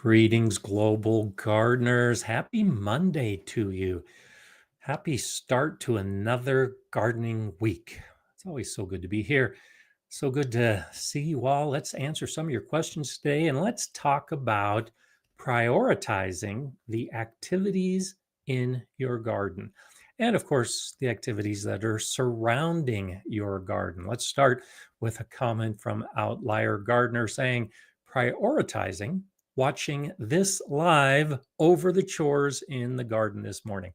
Greetings, global gardeners. Happy Monday to you. Happy start to another gardening week. It's always so good to be here. So good to see you all. Let's answer some of your questions today and let's talk about prioritizing the activities in your garden. And of course, the activities that are surrounding your garden. Let's start with a comment from Outlier Gardener saying, prioritizing watching this live over the chores in the garden this morning.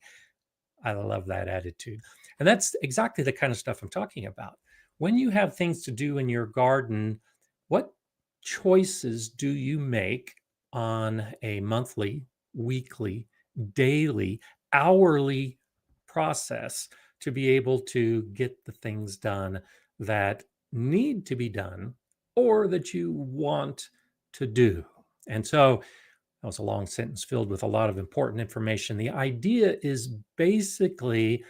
I love that attitude. And that's exactly the kind of stuff I'm talking about. When you have things to do in your garden, what choices do you make on a monthly, weekly, daily, hourly process to be able to get the things done that need to be done or that you want to do? And so that was a long sentence filled with a lot of important information. The idea is basically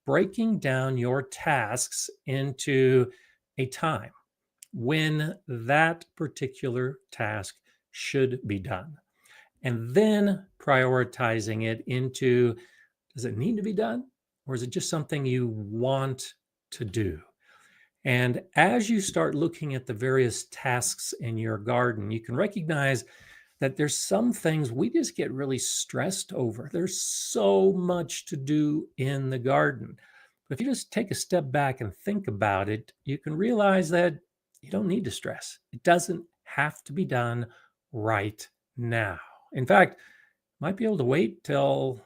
breaking down your tasks into a time when that particular task should be done, and then prioritizing it into, does it need to be done, or is it just something you want to do? And as you start looking at the various tasks in your garden, you can recognize that there's some things we just get really stressed over. There's so much to do in the garden. But if you just take a step back and think about it, you can realize that you don't need to stress. It doesn't have to be done right now. In fact, you might be able to wait till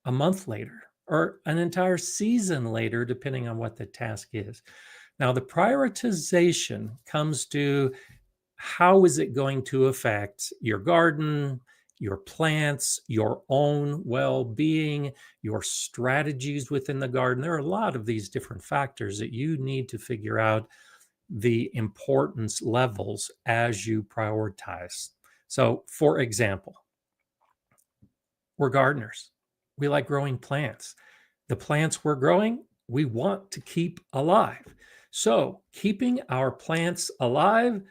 a month later or an entire season later, depending on what the task is. Now, the prioritization comes to, how is it going to affect your garden, your plants, your own well-being, your strategies within the garden? There are a lot of these different factors that you need to figure out the importance levels as you prioritize. So, for example, we're gardeners. We like growing plants. The plants we're growing, we want to keep alive. So, keeping our plants alive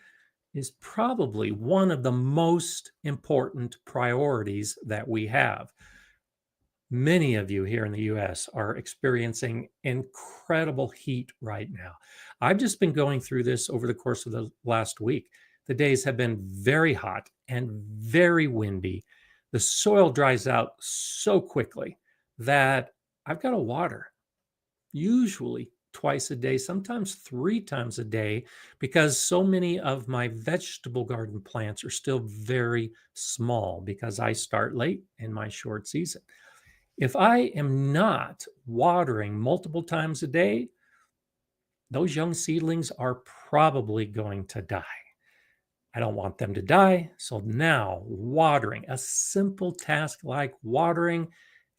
is probably one of the most important priorities that we have. Many of you here in the US are experiencing incredible heat right now. I've just been going through this over the course of the last week. The days have been very hot and very windy. The soil dries out so quickly that I've got to water, usually twice a day, sometimes 3 times a day, because so many of my vegetable garden plants are still very small because I start late in my short season. If I am not watering multiple times a day, those young seedlings are probably going to die. I don't want them to die. So now watering, a simple task like watering,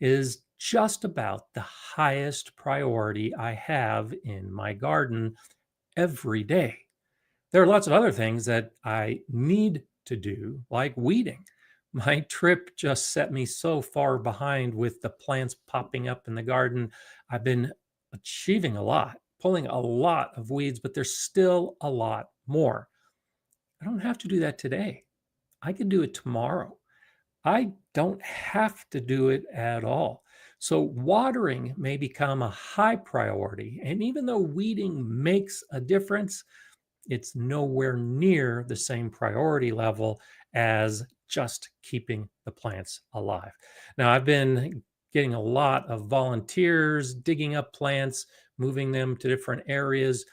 is just about the highest priority I have in my garden every day. There are lots of other things that I need to do, like weeding. My trip just set me so far behind with the plants popping up in the garden. I've been achieving a lot, pulling a lot of weeds, but there's still a lot more. I don't have to do that today. I can do it tomorrow. I don't have to do it at all. So watering may become a high priority. And even though weeding makes a difference, it's nowhere near the same priority level as just keeping the plants alive. Now, I've been getting a lot of volunteers digging up plants, moving them to different areas.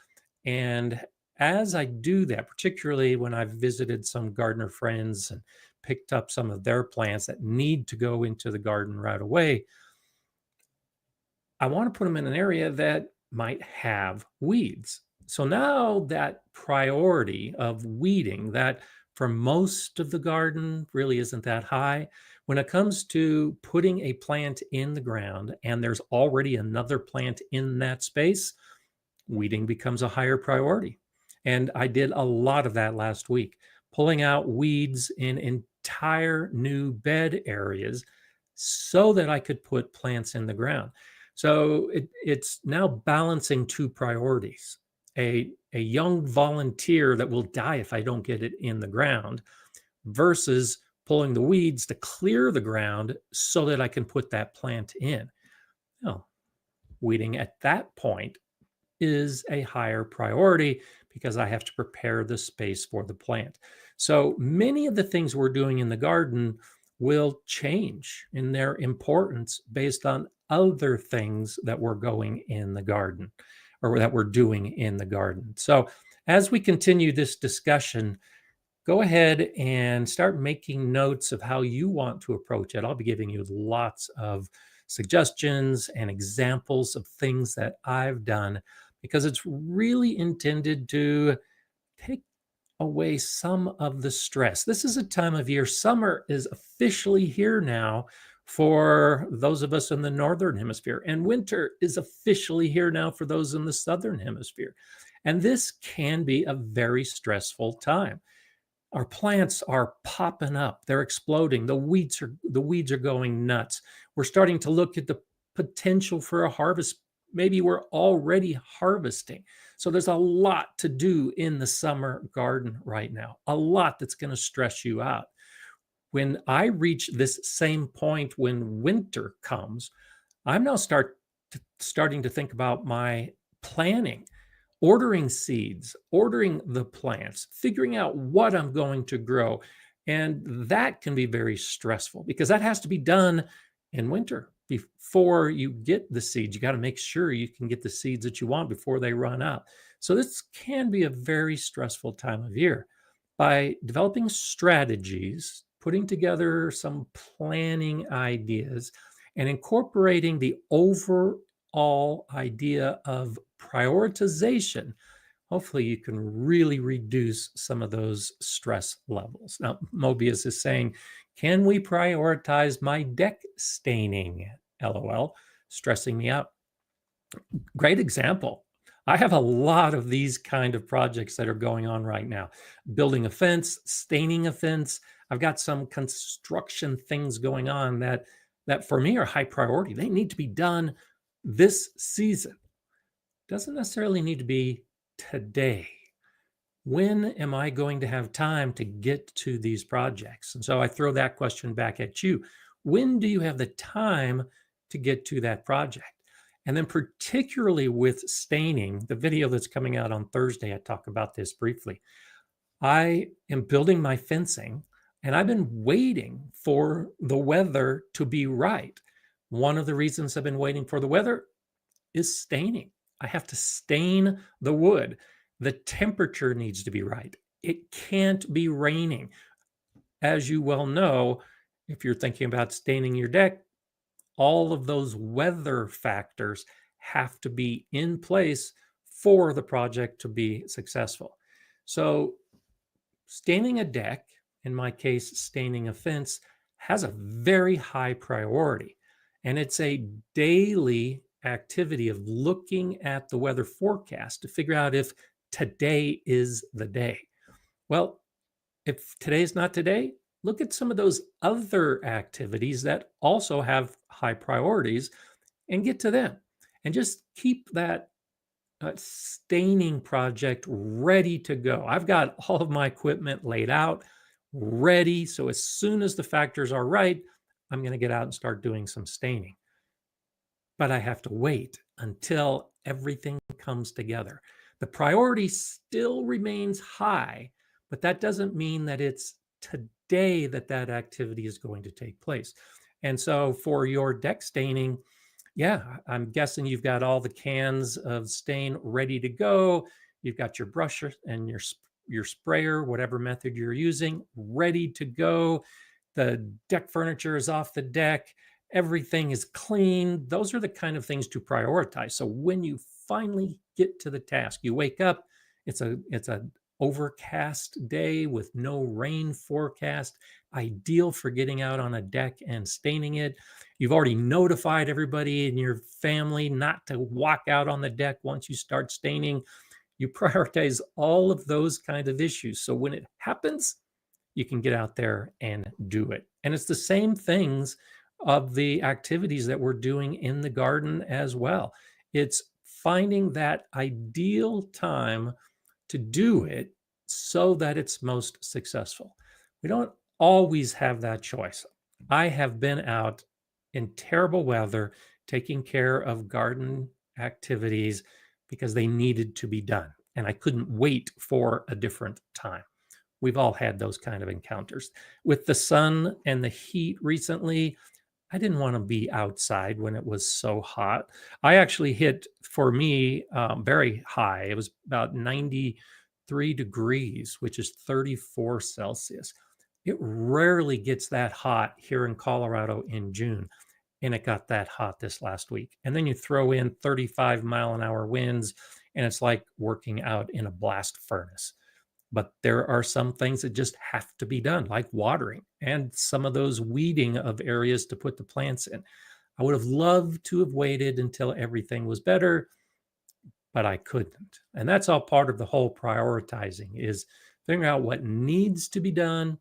And as I do that, particularly when I've visited some gardener friends and picked up some of their plants that need to go into the garden right away, I want to put them in an area that might have weeds. So now that priority of weeding, that for most of the garden really isn't that high. When it comes to putting a plant in the ground and there's already another plant in that space, weeding becomes a higher priority. And I did a lot of that last week, pulling out weeds in entire new bed areas so that I could put plants in the ground. So it's now balancing 2 priorities. A young volunteer that will die if I don't get it in the ground versus pulling the weeds to clear the ground so that I can put that plant in. No, weeding at that point is a higher priority because I have to prepare the space for the plant. So many of the things we're doing in the garden will change in their importance based on other things that we're going in the garden or that we're doing in the garden. So as we continue this discussion, go ahead and start making notes of how you want to approach it. I'll be giving you lots of suggestions and examples of things that I've done because it's really intended to take away some of the stress. This is a time of year, summer is officially here now for those of us in the northern hemisphere, and winter is officially here now for those in the southern hemisphere. And this can be a very stressful time. Our plants are popping up, they're exploding, the weeds are going nuts. We're starting to look at the potential for a harvest. Maybe we're already harvesting. So there's a lot to do in the summer garden right now, a lot that's going to stress you out. When I reach this same point when winter comes, I'm now starting to think about my planning, ordering seeds, ordering the plants, figuring out what I'm going to grow. And that can be very stressful because that has to be done in winter before you get the seeds. You got to make sure you can get the seeds that you want before they run out. So this can be a very stressful time of year. By developing strategies, putting together some planning ideas, and incorporating the overall idea of prioritization, hopefully you can really reduce some of those stress levels. Now, Mobius is saying, can we prioritize my deck staining? LOL, stressing me out. Great example. I have a lot of these kind of projects that are going on right now. Building a fence, staining a fence. I've got some construction things going on that for me are high priority. They need to be done this season. Doesn't necessarily need to be today. When am I going to have time to get to these projects? And so I throw that question back at you. When do you have the time to get to that project? And then particularly with staining, the video that's coming out on Thursday, I talk about this briefly. I am building my fencing and I've been waiting for the weather to be right. One of the reasons I've been waiting for the weather is staining. I have to stain the wood. The temperature needs to be right. It can't be raining. As you well know, if you're thinking about staining your deck, all of those weather factors have to be in place for the project to be successful. So staining a deck, in my case, staining a fence, has a very high priority. And it's a daily activity of looking at the weather forecast to figure out if today is the day. Well, if today's not today, look at some of those other activities that also have high priorities and get to them. And just keep that staining project ready to go. I've got all of my equipment laid out, ready. So as soon as the factors are right, I'm going to get out and start doing some staining. But I have to wait until everything comes together. The priority still remains high, but that doesn't mean that it's today that activity is going to take place. And so for your deck staining, yeah, I'm guessing you've got all the cans of stain ready to go. You've got your brush and your sprayer, whatever method you're using, ready to go. The deck furniture is off the deck. Everything is clean. Those are the kind of things to prioritize. So when you finally get to the task, you wake up, it's a overcast day with no rain forecast, ideal for getting out on a deck and staining it. You've already notified everybody in your family not to walk out on the deck once you start staining. You prioritize all of those kind of issues. So when it happens, you can get out there and do it. And it's the same things of the activities that we're doing in the garden as well. It's finding that ideal time to do it so that it's most successful. We don't always have that choice. I have been out in terrible weather taking care of garden activities because they needed to be done, and I couldn't wait for a different time. We've all had those kind of encounters. With the sun and the heat recently, I didn't want to be outside when it was so hot. I actually hit, for me, very high. It was about 93 degrees, which is 34 Celsius. It rarely gets that hot here in Colorado in June, and it got that hot this last week. And then you throw in 35-mile-an-hour winds, and it's like working out in a blast furnace. But there are some things that just have to be done, like watering and some of those weeding of areas to put the plants in. I would have loved to have waited until everything was better, but I couldn't. And that's all part of the whole prioritizing, is figuring out what needs to be done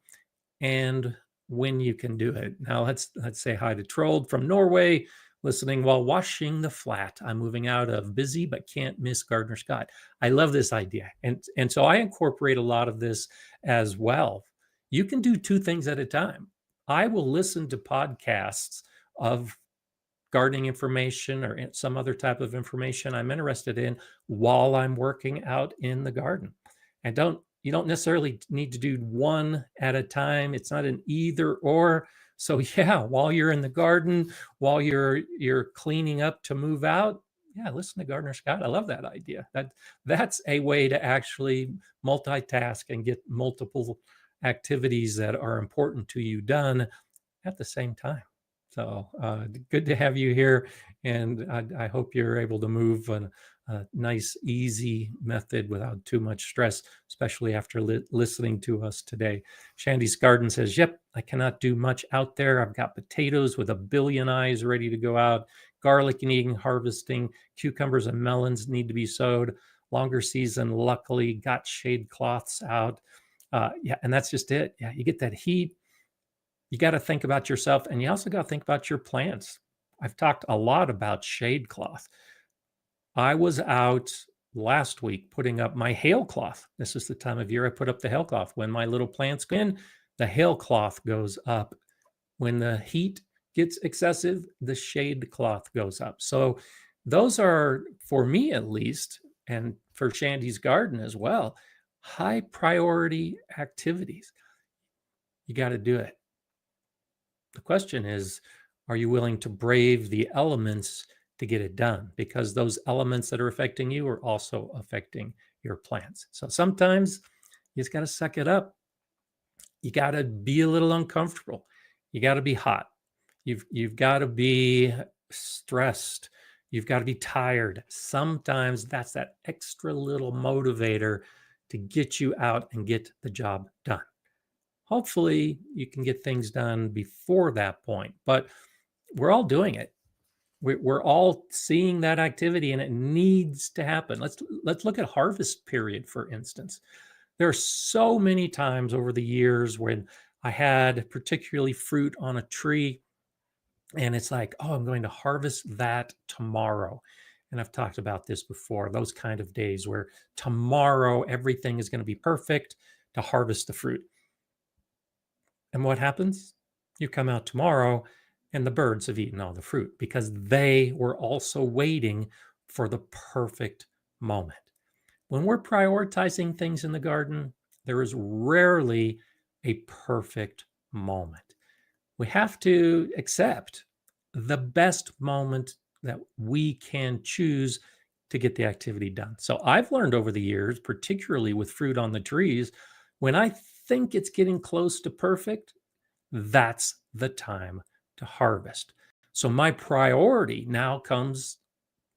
and when you can do it. Now let's say hi to Trold from Norway, listening while washing the flat. I'm moving out of busy but can't miss Gardner Scott. I love this idea. And so I incorporate a lot of this as well. You can do two things at a time. I will listen to podcasts of gardening information or some other type of information I'm interested in while I'm working out in the garden. And you don't necessarily need to do one at a time. It's not an either or. So yeah, while you're in the garden, while you're cleaning up to move out, yeah, listen to Gardner Scott. I love that idea. That's a way to actually multitask and get multiple activities that are important to you done at the same time. So good to have you here, and I hope you're able to move in a nice, easy method without too much stress, especially after listening to us today. Shandy's Garden says, yep, I cannot do much out there. I've got potatoes with a billion eyes ready to go out, garlic needing harvesting, cucumbers and melons need to be sowed. Longer season, luckily, got shade cloths out. Yeah, and that's just it. Yeah, you get that heat. You got to think about yourself, and you also got to think about your plants. I've talked a lot about shade cloth. I was out last week putting up my hail cloth. This is the time of year I put up the hail cloth. When my little plants go in, the hail cloth goes up. When the heat gets excessive, the shade cloth goes up. So those are, for me at least, and for Shandy's Garden as well, high priority activities. You got to do it. The question is, are you willing to brave the elements to get it done? Because those elements that are affecting you are also affecting your plants. So sometimes you just got to suck it up. You got to be a little uncomfortable. You got to be hot. You've got to be stressed. You've got to be tired. Sometimes that's that extra little motivator to get you out and get the job done. Hopefully you can get things done before that point, but we're all doing it. We're all seeing that activity, and it needs to happen. Let's look at harvest period, for instance. There are so many times over the years when I had particularly fruit on a tree, and it's like, oh, I'm going to harvest that tomorrow. And I've talked about this before, those kind of days where tomorrow everything is going to be perfect to harvest the fruit. And what happens? You come out tomorrow and the birds have eaten all the fruit because they were also waiting for the perfect moment. When we're prioritizing things in the garden, there is rarely a perfect moment. We have to accept the best moment that we can choose to get the activity done. So I've learned over the years, particularly with fruit on the trees, when I think it's getting close to perfect, that's the time to harvest. So my priority now comes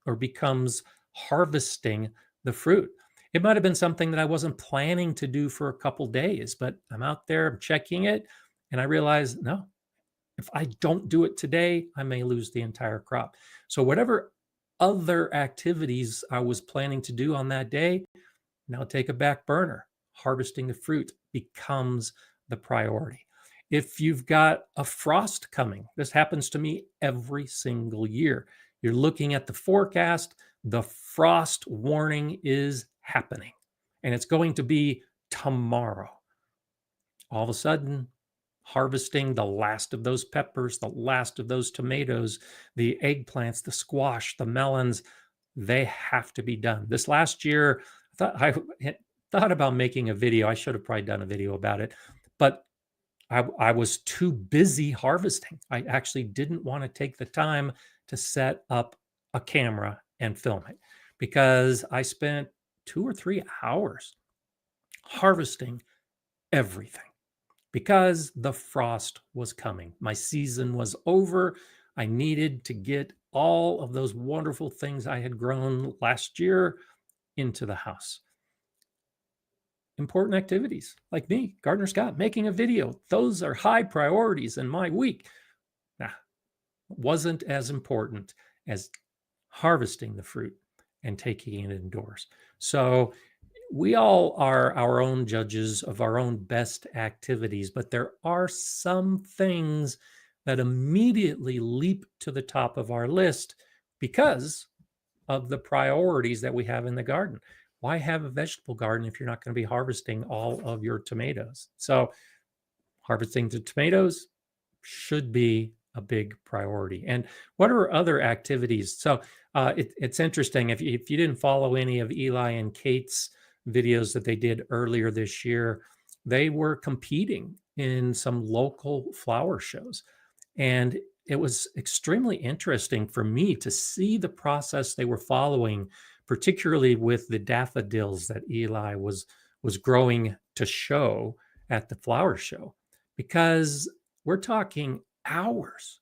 or becomes harvesting the fruit. It might have been something that I wasn't planning to do for a couple days, but I'm out there, I'm checking it, and I realize, no, if I don't do it today, I may lose the entire crop. So whatever other activities I was planning to do on that day, now take a back burner. Harvesting the fruit becomes the priority. If you've got a frost coming, this happens to me every single year. You're looking at the forecast, the frost warning is happening, and it's going to be tomorrow. All of a sudden, harvesting the last of those peppers, the last of those tomatoes, the eggplants, the squash, the melons. They have to be done. This last year, I thought about making a video. I should have probably done a video about it, but I was too busy harvesting. I actually didn't want to take the time to set up a camera and film it because I spent 2 or 3 hours harvesting everything because the frost was coming. My season was over. I needed to get all of those wonderful things I had grown last year into the house. Important activities like me, Gardener Scott, making a video. Those are high priorities in my week. Nah, wasn't as important as harvesting the fruit and taking it indoors. So we all are our own judges of our own best activities, but there are some things that immediately leap to the top of our list because of the priorities that we have in the garden. Why have a vegetable garden if you're not going to be harvesting all of your tomatoes? So harvesting the tomatoes should be a big priority. And what are other activities? So it's interesting. If you didn't follow any of Eli and Kate's videos that they did earlier this year, they were competing in some local flower shows. And it was extremely interesting for me to see the process they were following, particularly with the daffodils that Eli was growing to show at the flower show, because we're talking hours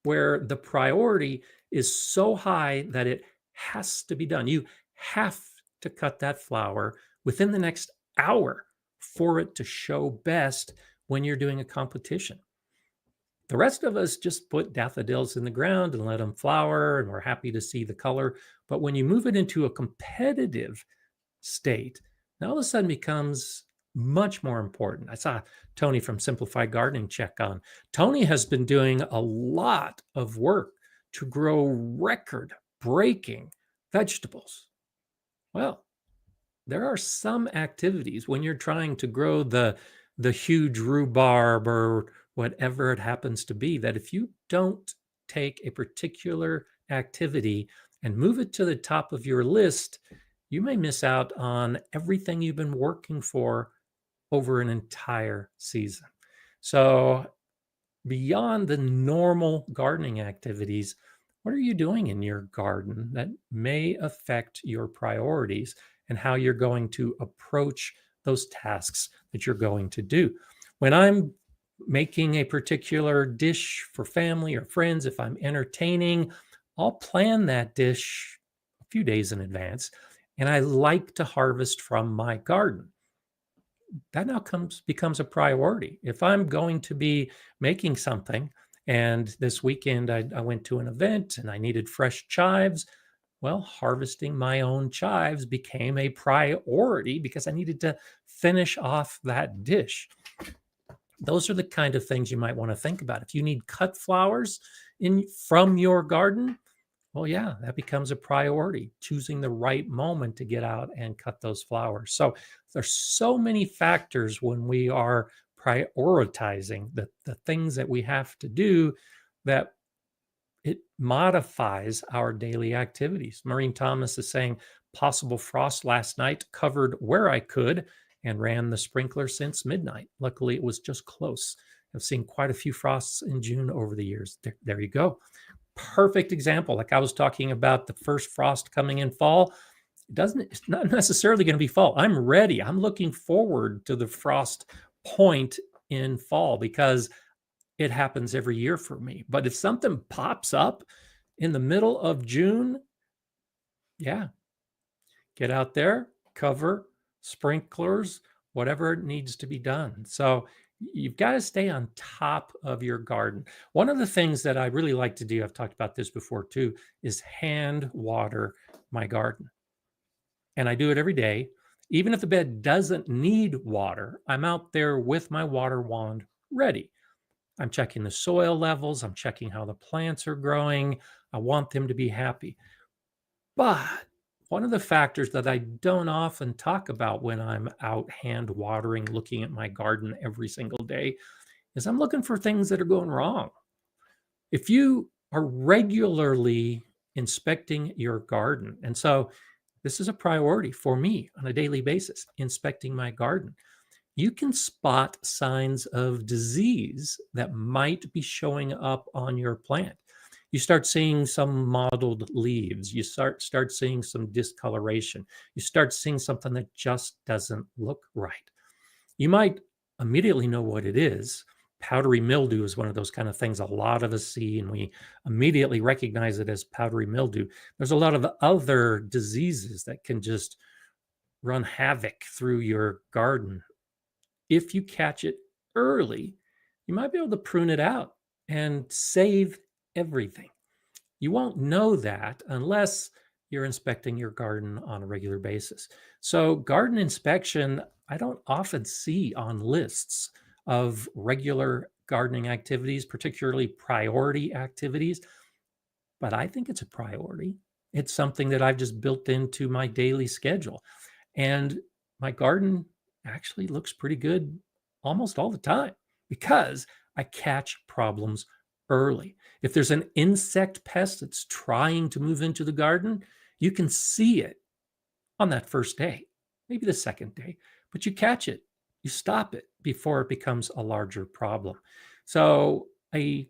where the priority is so high that it has to be done. You have to cut that flower within the next hour for it to show best when you're doing a competition. The rest of us just put daffodils in the ground and let them flower, and we're happy to see the color. But when you move it into a competitive state, now all of a sudden becomes much more important. I saw Tony from Simplified Gardening check on. Tony has been doing a lot of work to grow record-breaking vegetables. Well, there are some activities when you're trying to grow the huge rhubarb or whatever it happens to be, that if you don't take a particular activity and move it to the top of your list, you may miss out on everything you've been working for over an entire season. So beyond the normal gardening activities, what are you doing in your garden that may affect your priorities and how you're going to approach those tasks that you're going to do? When I'm making a particular dish for family or friends, if I'm entertaining, I'll plan that dish a few days in advance, and I like to harvest from my garden. That now becomes a priority. If I'm going to be making something, and this weekend I went to an event and I needed fresh chives, well, harvesting my own chives became a priority because I needed to finish off that dish. Those are the kind of things you might want to think about. If you need cut flowers from your garden, well, yeah, that becomes a priority, choosing the right moment to get out and cut those flowers. So there's so many factors when we are prioritizing the things that we have to do, that it modifies our daily activities. Maureen Thomas is saying, possible frost last night, covered where I could and ran the sprinkler since midnight. Luckily, it was just close. I've seen quite a few frosts in June over the years. There you go. Perfect example. Like I was talking about the first frost coming in fall. It's not necessarily going to be fall. I'm ready. I'm looking forward to the frost point in fall because it happens every year for me. But if something pops up in the middle of June, yeah, get out there, cover, sprinklers, whatever needs to be done. So you've got to stay on top of your garden. One of the things that I really like to do, I've talked about this before too, is hand water my garden. And I do it every day. Even if the bed doesn't need water, I'm out there with my water wand ready. I'm checking the soil levels. I'm checking how the plants are growing. I want them to be happy. But one of the factors that I don't often talk about when I'm out hand watering, looking at my garden every single day, is I'm looking for things that are going wrong. If you are regularly inspecting your garden, and so this is a priority for me on a daily basis, inspecting my garden, you can spot signs of disease that might be showing up on your plant. You start seeing some mottled leaves. You start seeing some discoloration. You start seeing something that just doesn't look right. You might immediately know what it is. Powdery mildew is one of those kind of things a lot of us see, and we immediately recognize it as powdery mildew. There's a lot of other diseases that can just run havoc through your garden. If you catch it early, you might be able to prune it out and save everything. You won't know that unless you're inspecting your garden on a regular basis. So, garden inspection, I don't often see on lists of regular gardening activities, particularly priority activities, but I think it's a priority. It's something that I've just built into my daily schedule. And my garden actually looks pretty good almost all the time because I catch problems early. If there's an insect pest that's trying to move into the garden, you can see it on that first day, maybe the second day, but you catch it, you stop it before it becomes a larger problem. So, a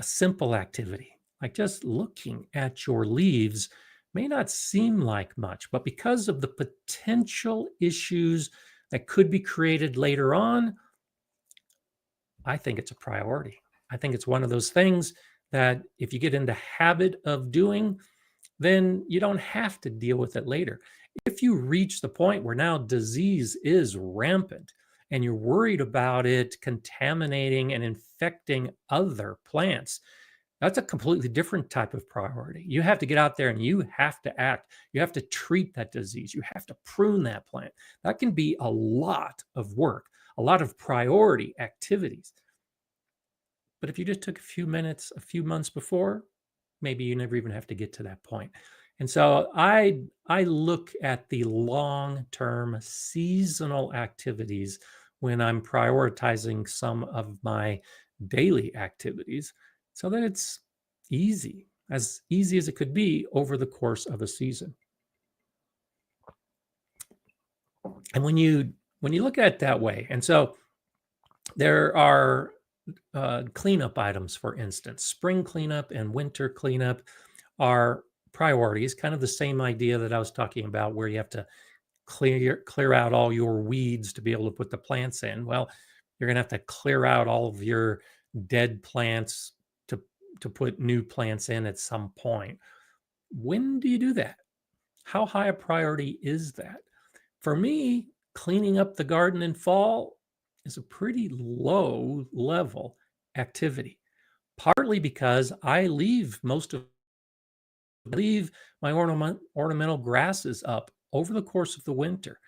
simple activity like just looking at your leaves may not seem like much, but because of the potential issues that could be created later on, I think it's a priority. I think it's one of those things that if you get in the habit of doing, then you don't have to deal with it later. If you reach the point where now disease is rampant and you're worried about it contaminating and infecting other plants, that's a completely different type of priority. You have to get out there and you have to act. You have to treat that disease. You have to prune that plant. That can be a lot of work, a lot of priority activities. But if you just took a few minutes, a few months before, maybe you never even have to get to that point. And so I look at the long-term seasonal activities when I'm prioritizing some of my daily activities so that it's as easy as it could be over the course of a season. And when you look at it that way, and so there are cleanup items, for instance, spring cleanup and winter cleanup are priorities, kind of the same idea that I was talking about, where you have to clear out all your weeds to be able to put the plants in. Well, you're going to have to clear out all of your dead plants to put new plants in at some point. When do you do that? How high a priority is that? For me, cleaning up the garden in fall is a pretty low level activity, partly because I leave my ornamental grasses up over the course of the winter.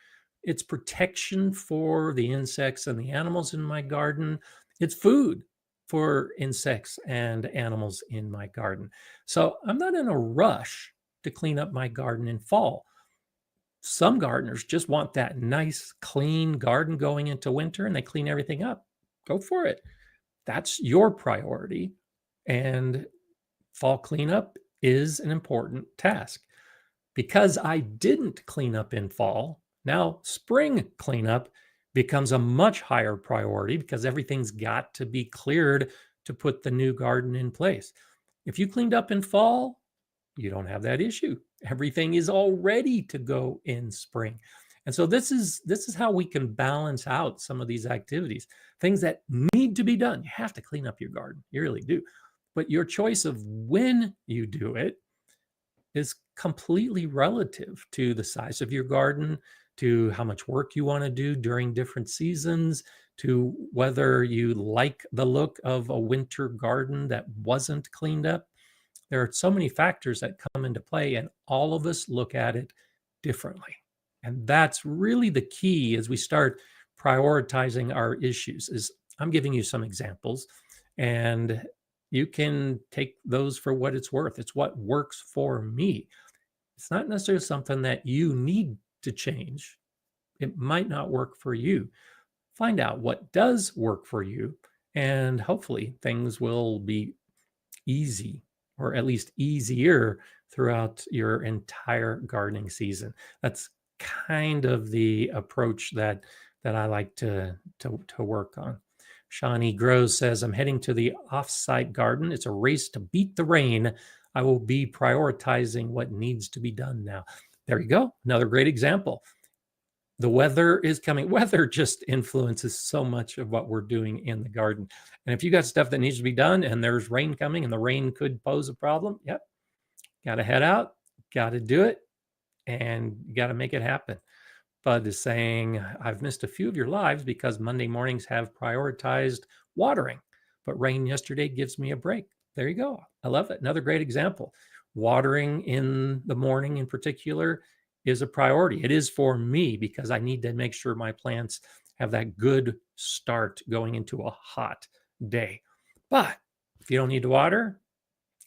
It's protection for the insects and the animals in my garden. It's food for insects and animals in my garden. So I'm not in a rush to clean up my garden in fall. Some gardeners just want that nice, clean garden going into winter and they clean everything up. Go for it. That's your priority. And fall cleanup is an important task. Because I didn't clean up in fall, now spring cleanup becomes a much higher priority because everything's got to be cleared to put the new garden in place. If you cleaned up in fall, you don't have that issue. Everything is all ready to go in spring. And so this is how we can balance out some of these activities, things that need to be done. You have to clean up your garden. You really do. But your choice of when you do it is completely relative to the size of your garden, to how much work you want to do during different seasons, to whether you like the look of a winter garden that wasn't cleaned up. There are so many factors that come into play, and all of us look at it differently. And that's really the key as we start prioritizing our issues. Is I'm giving you some examples, and you can take those for what it's worth. It's what works for me. It's not necessarily something that you need to change. It might not work for you. Find out what does work for you, and hopefully things will be easy, or at least easier, throughout your entire gardening season. That's kind of the approach that I like to work on. Shawnee Grows says, I'm heading to the offsite garden. It's a race to beat the rain. I will be prioritizing what needs to be done now. There you go. Another great example. The weather is coming. Weather just influences so much of what we're doing in the garden. And if you got stuff that needs to be done and there's rain coming and the rain could pose a problem, yep, got to head out, got to do it, and you got to make it happen. Bud is saying, I've missed a few of your lives because Monday mornings have prioritized watering, but rain yesterday gives me a break. There you go. I love it. Another great example. Watering in the morning in particular is a priority. It is for me because I need to make sure my plants have that good start going into a hot day. But if you don't need to water,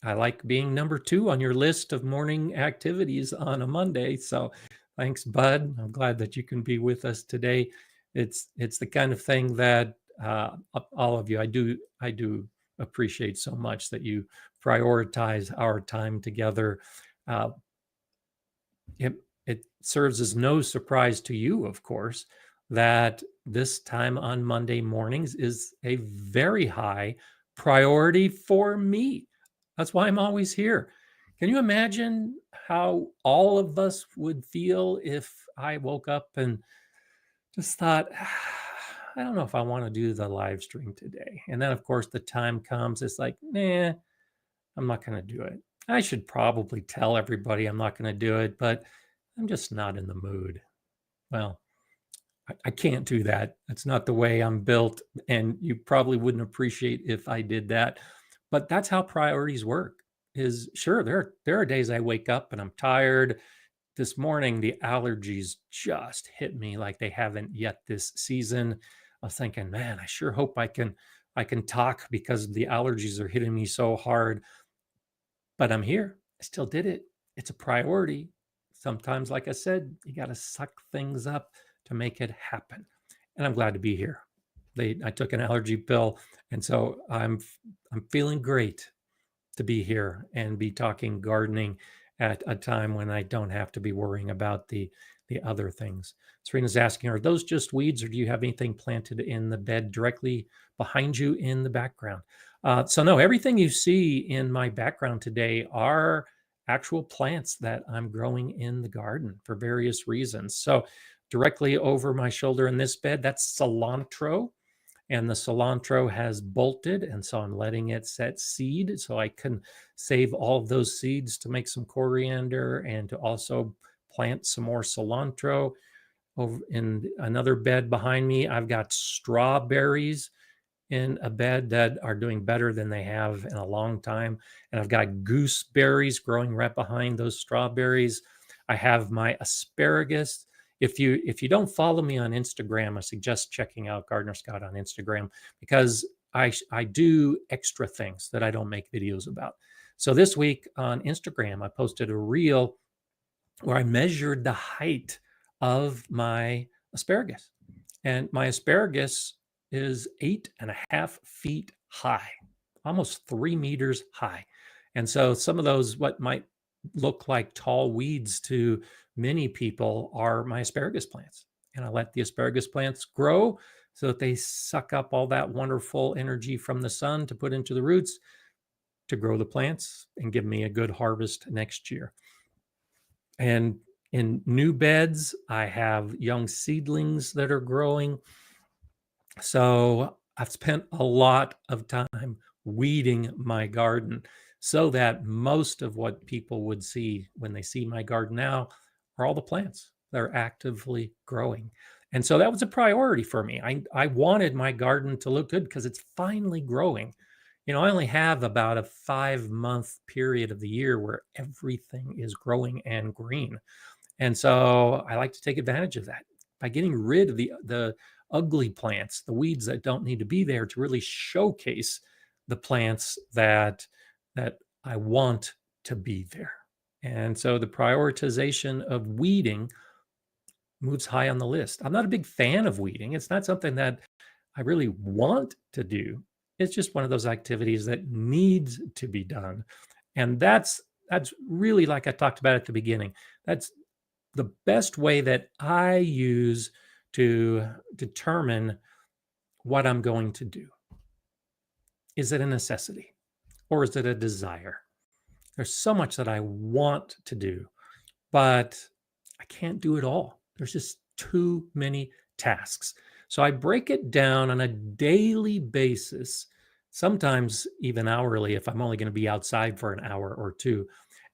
I like being number 2 on your list of morning activities on a Monday. So thanks, Bud. I'm glad that you can be with us today. It's the kind of thing that all of you, I do appreciate so much that you prioritize our time together. Uh, it serves as no surprise to you, of course, that this time on Monday mornings is a very high priority for me. That's why I'm always here. Can you imagine how all of us would feel if I woke up and just thought, I don't know if I want to do the live stream today. And then, of course, the time comes, it's like, nah, I'm not going to do it. I should probably tell everybody I'm not going to do it, but I'm just not in the mood. Well, I can't do that. That's not the way I'm built. And you probably wouldn't appreciate if I did that. But that's how priorities work. Is sure, there are days I wake up and I'm tired. This morning, the allergies just hit me like they haven't yet this season. I was thinking, man, I sure hope I can talk because the allergies are hitting me so hard. But I'm here. I still did it. It's a priority. Sometimes, like I said, you got to suck things up to make it happen. And I'm glad to be here. I took an allergy pill, and so I'm feeling great to be here and be talking gardening at a time when I don't have to be worrying about the other things. Serena's asking, are those just weeds, or do you have anything planted in the bed directly behind you in the background? So no, everything you see in my background today are actual plants that I'm growing in the garden for various reasons. So directly over my shoulder in this bed, that's cilantro. And the cilantro has bolted, and so I'm letting it set seed so I can save all of those seeds to make some coriander and to also plant some more cilantro. Over in another bed behind me, I've got strawberries in a bed that are doing better than they have in a long time. And I've got gooseberries growing right behind those strawberries. I have my asparagus. If you don't follow me on Instagram, I suggest checking out Gardener Scott on Instagram because I do extra things that I don't make videos about. So this week on Instagram, I posted a reel where I measured the height of my asparagus. And my asparagus is 8.5 feet high, almost 3 meters high. And so some of those, what might look like tall weeds to many people, are my asparagus plants. And I let the asparagus plants grow so that they suck up all that wonderful energy from the sun to put into the roots to grow the plants and give me a good harvest next year. And in new beds, I have young seedlings that are growing. So I've spent a lot of time weeding my garden so that most of what people would see when they see my garden now are all the plants that are actively growing. And so that was a priority for me. I wanted my garden to look good because it's finally growing. You know, I only have about a 5-month period of the year where everything is growing and green. And so I like to take advantage of that by getting rid of the ugly plants, the weeds that don't need to be there, to really showcase the plants that I want to be there. And so the prioritization of weeding moves high on the list. I'm not a big fan of weeding. It's not something that I really want to do. It's just one of those activities that needs to be done. And that's really, like I talked about at the beginning. That's the best way that I use to determine what I'm going to do. Is it a necessity or is it a desire? There's so much that I want to do, but I can't do it all. There's just too many tasks. So I break it down on a daily basis, sometimes even hourly if I'm only going to be outside for an hour or two.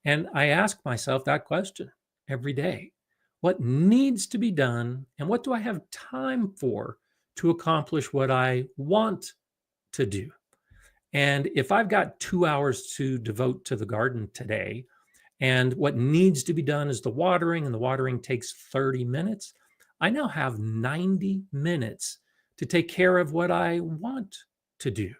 And I ask myself that question every day. What needs to be done and what do I have time for to accomplish what I want to do? And if I've got 2 hours to devote to the garden today, and what needs to be done is the watering, and the watering takes 30 minutes, I now have 90 minutes to take care of what I want to do.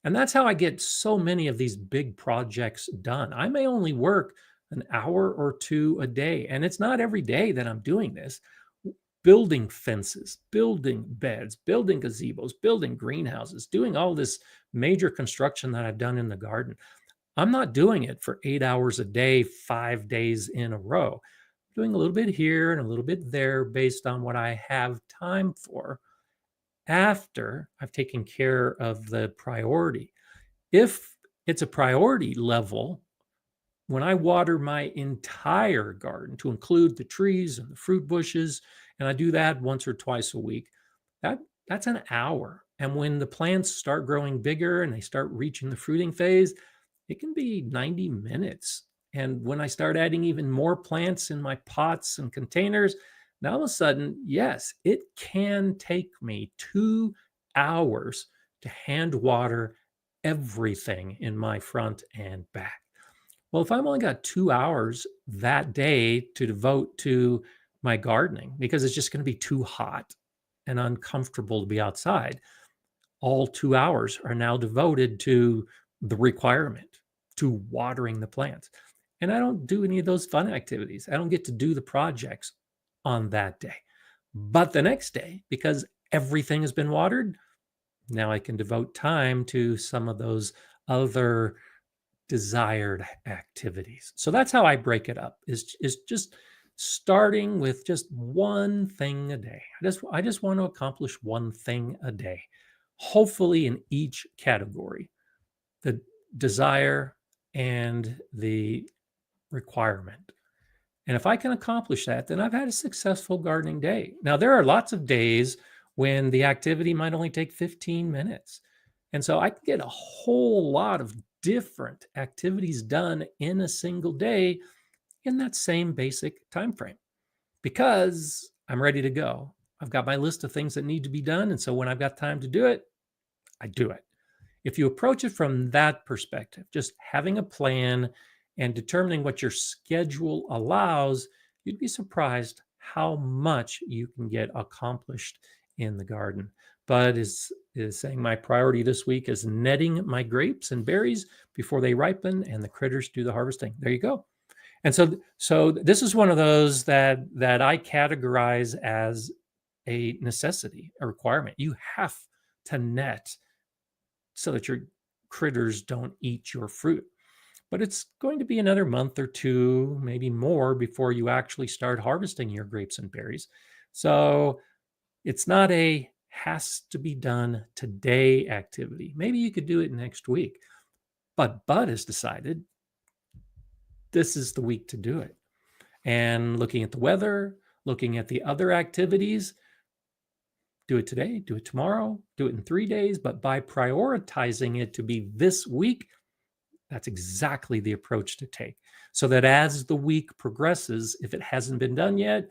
And that's how I get so many of these big projects done. I may only work an hour or two a day, and it's not every day that I'm doing this. Building fences, building beds, building gazebos, building greenhouses, doing all this major construction that I've done in the garden. I'm not doing it for 8 hours a day, 5 days in a row. I'm doing a little bit here and a little bit there based on what I have time for after I've taken care of the priority. If it's a priority level, when I water my entire garden to include the trees and the fruit bushes, and I do that once or twice a week, that that's an hour. And when the plants start growing bigger and they start reaching the fruiting phase, it can be 90 minutes. And when I start adding even more plants in my pots and containers, now all of a sudden, yes, it can take me 2 hours to hand water everything in my front and back. Well, if I've only got 2 hours that day to devote to my gardening because it's just going to be too hot and uncomfortable to be outside, all 2 hours are now devoted to the requirement, to watering the plants. And I don't do any of those fun activities. I don't get to do the projects on that day. But the next day, because everything has been watered, now I can devote time to some of those other desired activities. So that's how I break it up is just starting with just one thing a day. I just want to accomplish one thing a day. Hopefully in each category, the desire and the requirement. And if I can accomplish that, then I've had a successful gardening day. Now, there are lots of days when the activity might only take 15 minutes. And so I can get a whole lot of different activities done in a single day in that same basic time frame because I'm ready to go. I've got my list of things that need to be done. And so when I've got time to do it, I do it. If you approach it from that perspective, just having a plan and determining what your schedule allows, you'd be surprised how much you can get accomplished in the garden. But is saying my priority this week is netting my grapes and berries before they ripen and the critters do the harvesting. There you go. And so this is one of those that I categorize as a necessity, a requirement. You have to net so that your critters don't eat your fruit. But it's going to be another month or two, maybe more, before you actually start harvesting your grapes and berries. So it's not a has to be done today activity. Maybe you could do it next week. But Bud has decided this is the week to do it. And looking at the weather, looking at the other activities, do it today, do it tomorrow, do it in 3 days. But by prioritizing it to be this week, that's exactly the approach to take. So that as the week progresses, if it hasn't been done yet,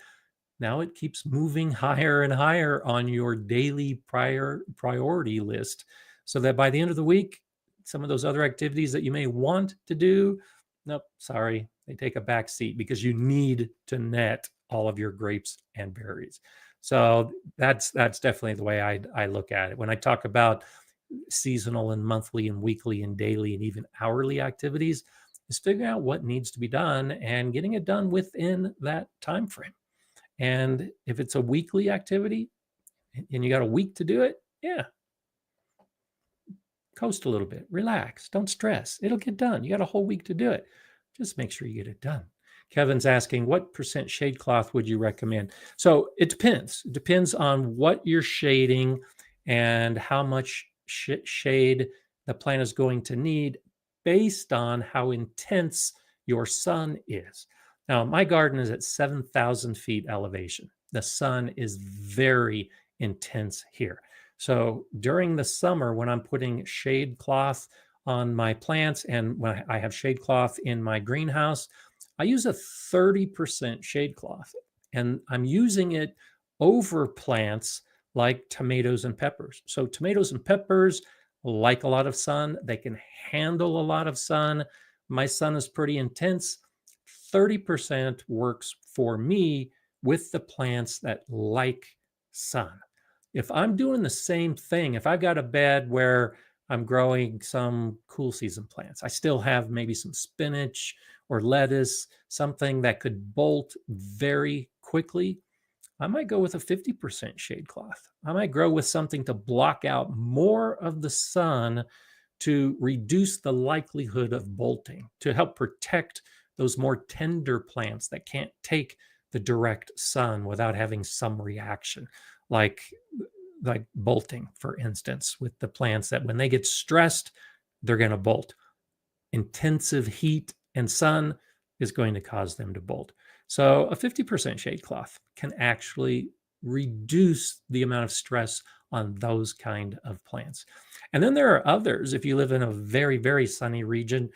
now it keeps moving higher and higher on your daily priority list. So that by the end of the week, some of those other activities that you may want to do, nope, sorry, they take a back seat because you need to net all of your grapes and berries. So that's definitely the way I look at it. When I talk about seasonal and monthly and weekly and daily and even hourly activities, is figuring out what needs to be done and getting it done within that time frame. And if it's a weekly activity and you got a week to do it, yeah, coast a little bit, relax, don't stress. It'll get done. You got a whole week to do it. Just make sure you get it done. Kevin's asking, what percent shade cloth would you recommend? So it depends. It depends on what you're shading and how much shade the plant is going to need based on how intense your sun is. Now, my garden is at 7,000 feet elevation. The sun is very intense here. So during the summer, when I'm putting shade cloth on my plants and when I have shade cloth in my greenhouse, I use a 30% shade cloth, and I'm using it over plants like tomatoes and peppers. So tomatoes and peppers like a lot of sun. They can handle a lot of sun. My sun is pretty intense. 30% works for me with the plants that like sun. If I'm doing the same thing, if I've got a bed where I'm growing some cool season plants, I still have maybe some spinach or lettuce, something that could bolt very quickly, I might go with a 50% shade cloth. I might grow with something to block out more of the sun to reduce the likelihood of bolting, to help protect those more tender plants that can't take the direct sun without having some reaction, like bolting, for instance, with the plants that when they get stressed, they're going to bolt. Intensive heat and sun is going to cause them to bolt. So a 50% shade cloth can actually reduce the amount of stress on those kind of plants. And then there are others, if you live in a very, very sunny region,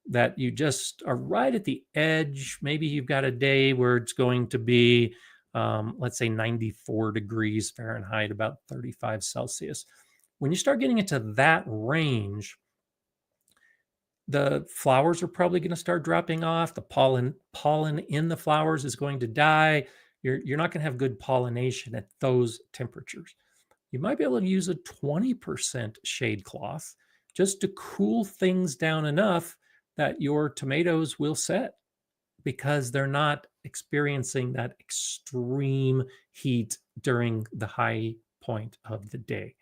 that you just are right at the edge. Maybe you've got a day where it's going to be, let's say 94 degrees Fahrenheit, about 35 Celsius. When you start getting into that range, the flowers are probably going to start dropping off. The pollen in the flowers is going to die. You're not going to have good pollination at those temperatures. You might be able to use a 20% shade cloth just to cool things down enough that your tomatoes will set, because they're not experiencing that extreme heat during the high point of the day.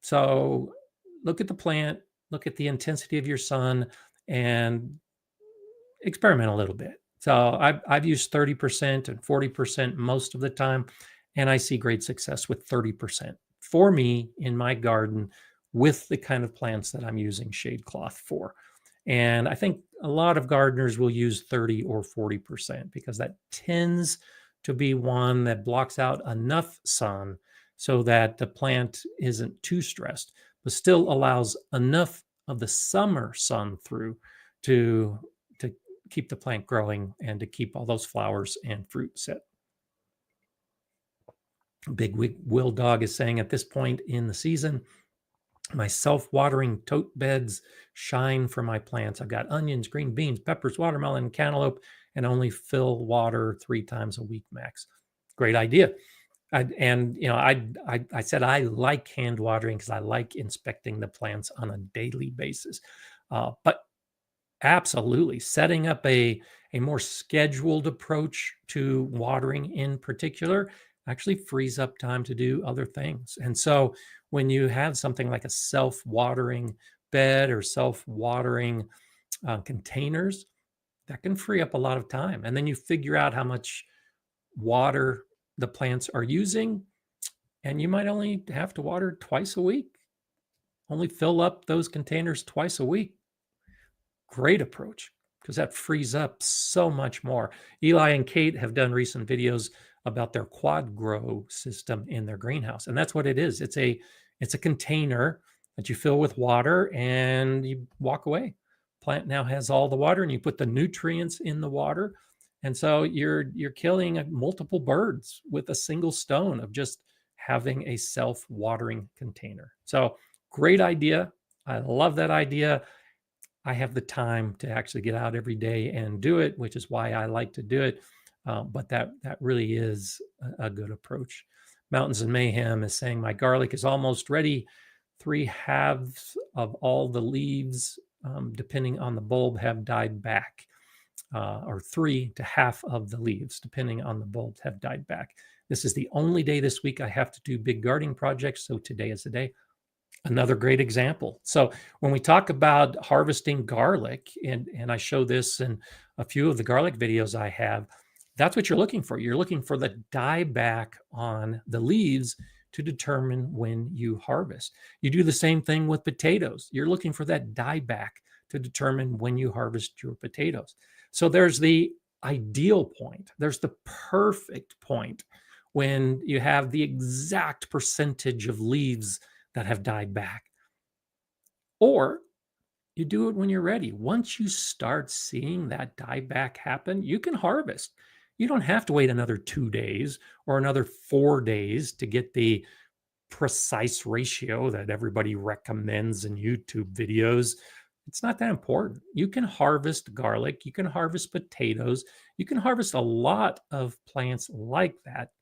So look at the plant, look at the intensity of your sun, and experiment a little bit. So I've used 30% and 40% most of the time, and I see great success with 30% for me in my garden with the kind of plants that I'm using shade cloth for. And I think a lot of gardeners will use 30 or 40% because that tends to be one that blocks out enough sun so that the plant isn't too stressed, but still allows enough of the summer sun through to keep the plant growing and to keep all those flowers and fruit set. Big Will Dog is saying, at this point in the season, my self-watering tote beds shine for my plants. I've got onions, green beans, peppers, watermelon, cantaloupe, and only fill water 3 times a week max. Great idea. I said I like hand watering because I like inspecting the plants on a daily basis. But absolutely, setting up a more scheduled approach to watering in particular actually frees up time to do other things. And so when you have something like a self-watering bed or self-watering containers, that can free up a lot of time. And then you figure out how much water the plants are using, and you might only have to water twice a week. Only fill up those containers twice a week. Great approach, because that frees up so much more. Eli and Kate have done recent videos about their quad grow system in their greenhouse, and that's what it is. It's a container that you fill with water and you walk away. Plant now has all the water, and you put the nutrients in the water, and so you're killing multiple birds with a single stone of just having a self-watering container. So great idea. I love that idea. I have the time to actually get out every day and do it, which is why I like to do it. But that really is a good approach. Mountains and Mayhem is saying, my garlic is almost ready. 3/2 of all the leaves depending on the bulb, have died back, or 3 to half of the leaves, depending on the bulbs, have died back. This is the only day this week I have to do big gardening projects, so today is the day. Another great example. So when we talk about harvesting garlic, and I show this in a few of the garlic videos I have, that's what you're looking for. You're looking for the dieback on the leaves to determine when you harvest. You do the same thing with potatoes. You're looking for that dieback to determine when you harvest your potatoes. So there's the ideal point. There's the perfect point when you have the exact percentage of leaves that have died back. Or you do it when you're ready. Once you start seeing that dieback happen, you can harvest. You don't have to wait another 2 days or another 4 days to get the precise ratio that everybody recommends in YouTube videos. It's not that important. You can harvest garlic, you can harvest potatoes, you can harvest a lot of plants like that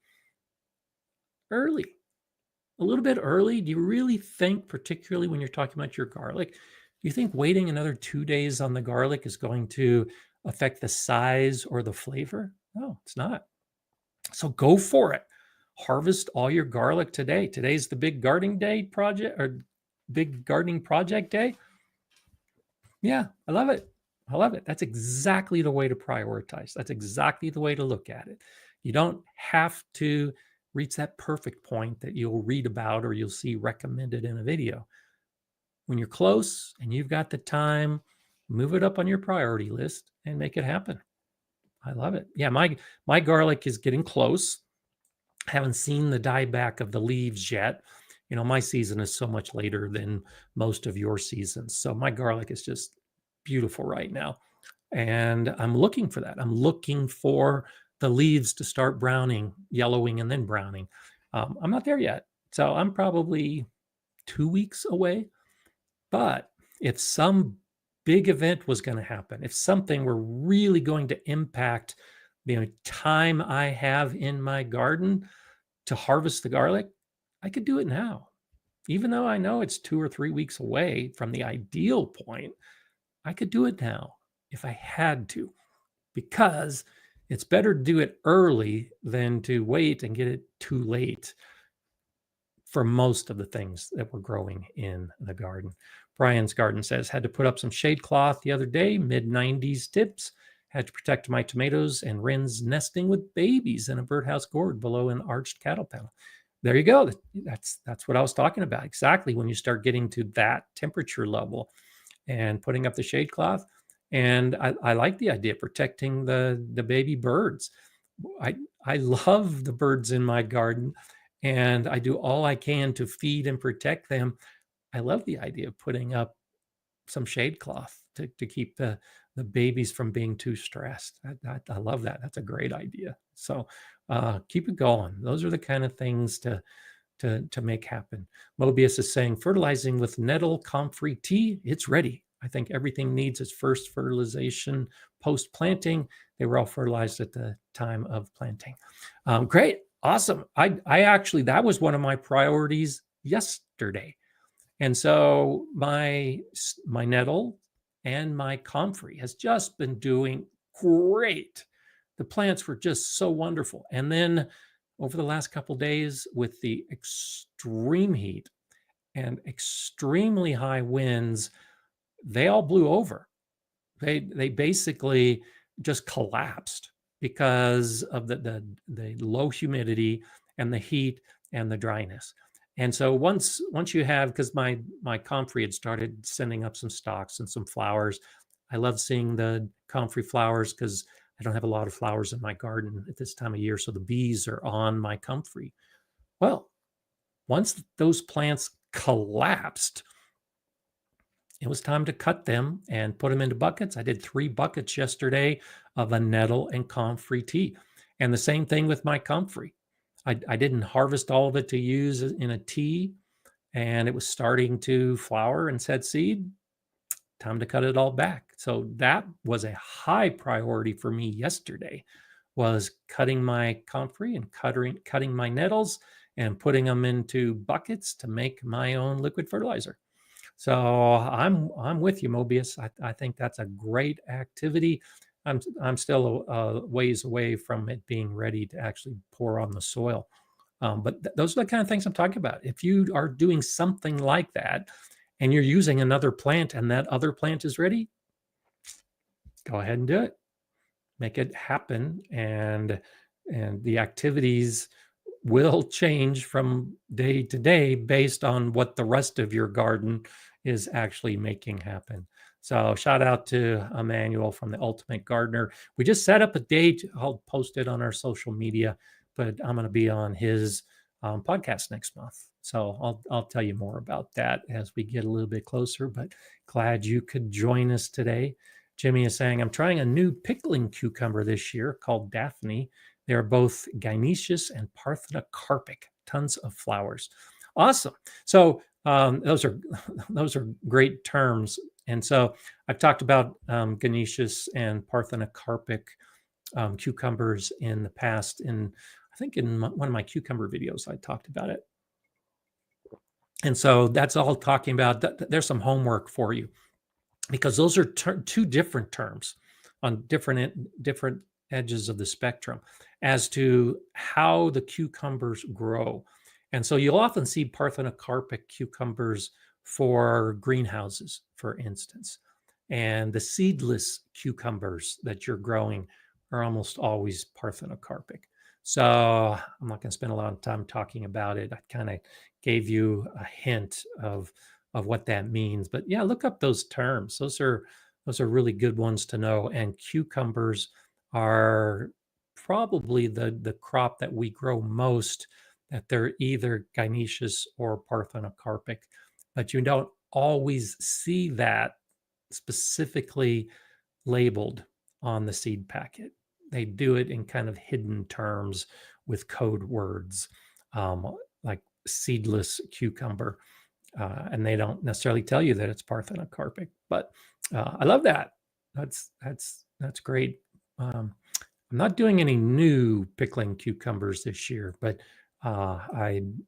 early. A little bit early. Do you really think, particularly when you're talking about your garlic, do you think waiting another 2 days on the garlic is going to affect the size or the flavor? No, it's not. So go for it. Harvest all your garlic today. Today's the big gardening day project, or big gardening project day. Yeah, I love it. I love it. That's exactly the way to prioritize. That's exactly the way to look at it. You don't have to reach that perfect point that you'll read about or you'll see recommended in a video. When you're close and you've got the time, move it up on your priority list and make it happen. I love it. Yeah, my garlic is getting close. I haven't seen the dieback of the leaves yet. You know, my season is so much later than most of your seasons. So my garlic is just beautiful right now. And I'm looking for that. I'm looking for the leaves to start browning, yellowing, and then browning. I'm not there yet. So I'm probably 2 weeks away. But if some big event was going to happen, if something were really going to impact the time I have in my garden to harvest the garlic, I could do it now. Even though I know it's 2 or 3 weeks away from the ideal point, I could do it now if I had to, because it's better to do it early than to wait and get it too late for most of the things that we're growing in the garden. Brian's garden says, had to put up some shade cloth the other day, mid-90s tips, had to protect my tomatoes and wrens nesting with babies in a birdhouse gourd below an arched cattle panel. There you go. That's what I was talking about. Exactly when you start getting to that temperature level and putting up the shade cloth. And I like the idea of protecting the baby birds. I love the birds in my garden, and I do all I can to feed and protect them. I love the idea of putting up some shade cloth to keep the babies from being too stressed. I love that. That's a great idea. So keep it going. Those are the kind of things to make happen. Mobius is saying, fertilizing with nettle comfrey tea, it's ready. I think everything needs its first fertilization post-planting. They were all fertilized at the time of planting. Great. Awesome. I actually, that was one of my priorities yesterday. And so my nettle and my comfrey has just been doing great. The plants were just so wonderful. And then over the last couple of days, with the extreme heat and extremely high winds, they all blew over. They basically just collapsed because of the low humidity and the heat and the dryness. And so once you have, because my comfrey had started sending up some stalks and some flowers. I love seeing the comfrey flowers because I don't have a lot of flowers in my garden at this time of year, so the bees are on my comfrey. Well, once those plants collapsed, it was time to cut them and put them into buckets. I did 3 buckets yesterday of a nettle and comfrey tea. And the same thing with my comfrey. I didn't harvest all of it to use in a tea, and it was starting to flower and set seed. Time to cut it all back. So that was a high priority for me yesterday, was cutting my comfrey and cutting my nettles and putting them into buckets to make my own liquid fertilizer. So I'm with you, Mobius. I think that's a great activity. I'm still a ways away from it being ready to actually pour on the soil. But those are the kind of things I'm talking about. If you are doing something like that and you're using another plant and that other plant is ready, go ahead and do it. Make it happen, and the activities will change from day to day based on what the rest of your garden is actually making happen. So shout out to Emmanuel from the Ultimate Gardener. We just set up a date. I'll post it on our social media, but I'm going to be on his podcast next month. So I'll tell you more about that as we get a little bit closer. But glad you could join us today. Jimmy is saying, I'm trying a new pickling cucumber this year called Daphne. They are both gynoecious and parthenocarpic, tons of flowers. Awesome. So those are great terms. And so I've talked about gynoecious and parthenocarpic cucumbers in the past. I think in one of my cucumber videos, I talked about it. And so that's all talking about. There's some homework for you, because those are two different terms on different edges of the spectrum as to how the cucumbers grow. And so you'll often see parthenocarpic cucumbers for greenhouses, for instance. And the seedless cucumbers that you're growing are almost always parthenocarpic. So I'm not going to spend a lot of time talking about it. I kind of gave you a hint of what that means. But yeah, look up those terms. Those are really good ones to know. And cucumbers are probably the crop that we grow most, that they're either gynoecious or parthenocarpic. But you don't always see that specifically labeled on the seed packet. They do it in kind of hidden terms with code words, like seedless cucumber. And they don't necessarily tell you that it's parthenocarpic, but I love that. That's great. I'm not doing any new pickling cucumbers this year, but I'm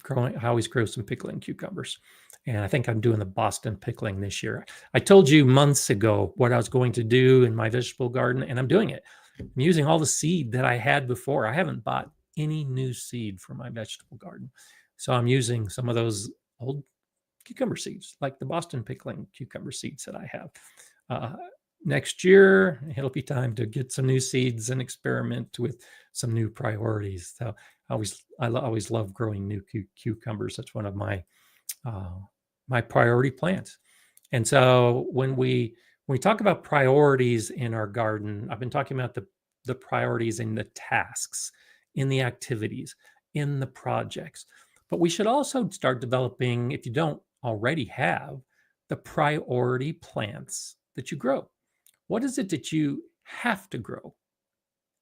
growing. I always grow some pickling cucumbers, and I think I'm doing the Boston pickling this year. I told you months ago what I was going to do in my vegetable garden, and I'm doing it. I'm using all the seed that I had before. I haven't bought any new seed for my vegetable garden. So I'm using some of those old cucumber seeds, like the Boston pickling cucumber seeds that I have. Next year, it'll be time to get some new seeds and experiment with some new priorities. So I always love growing new cucumbers. That's one of my my priority plants. And so when we talk about priorities in our garden, I've been talking about the priorities in the tasks, in the activities, in the projects. But we should also start developing, if you don't already have, the priority plants that you grow. What is it that you have to grow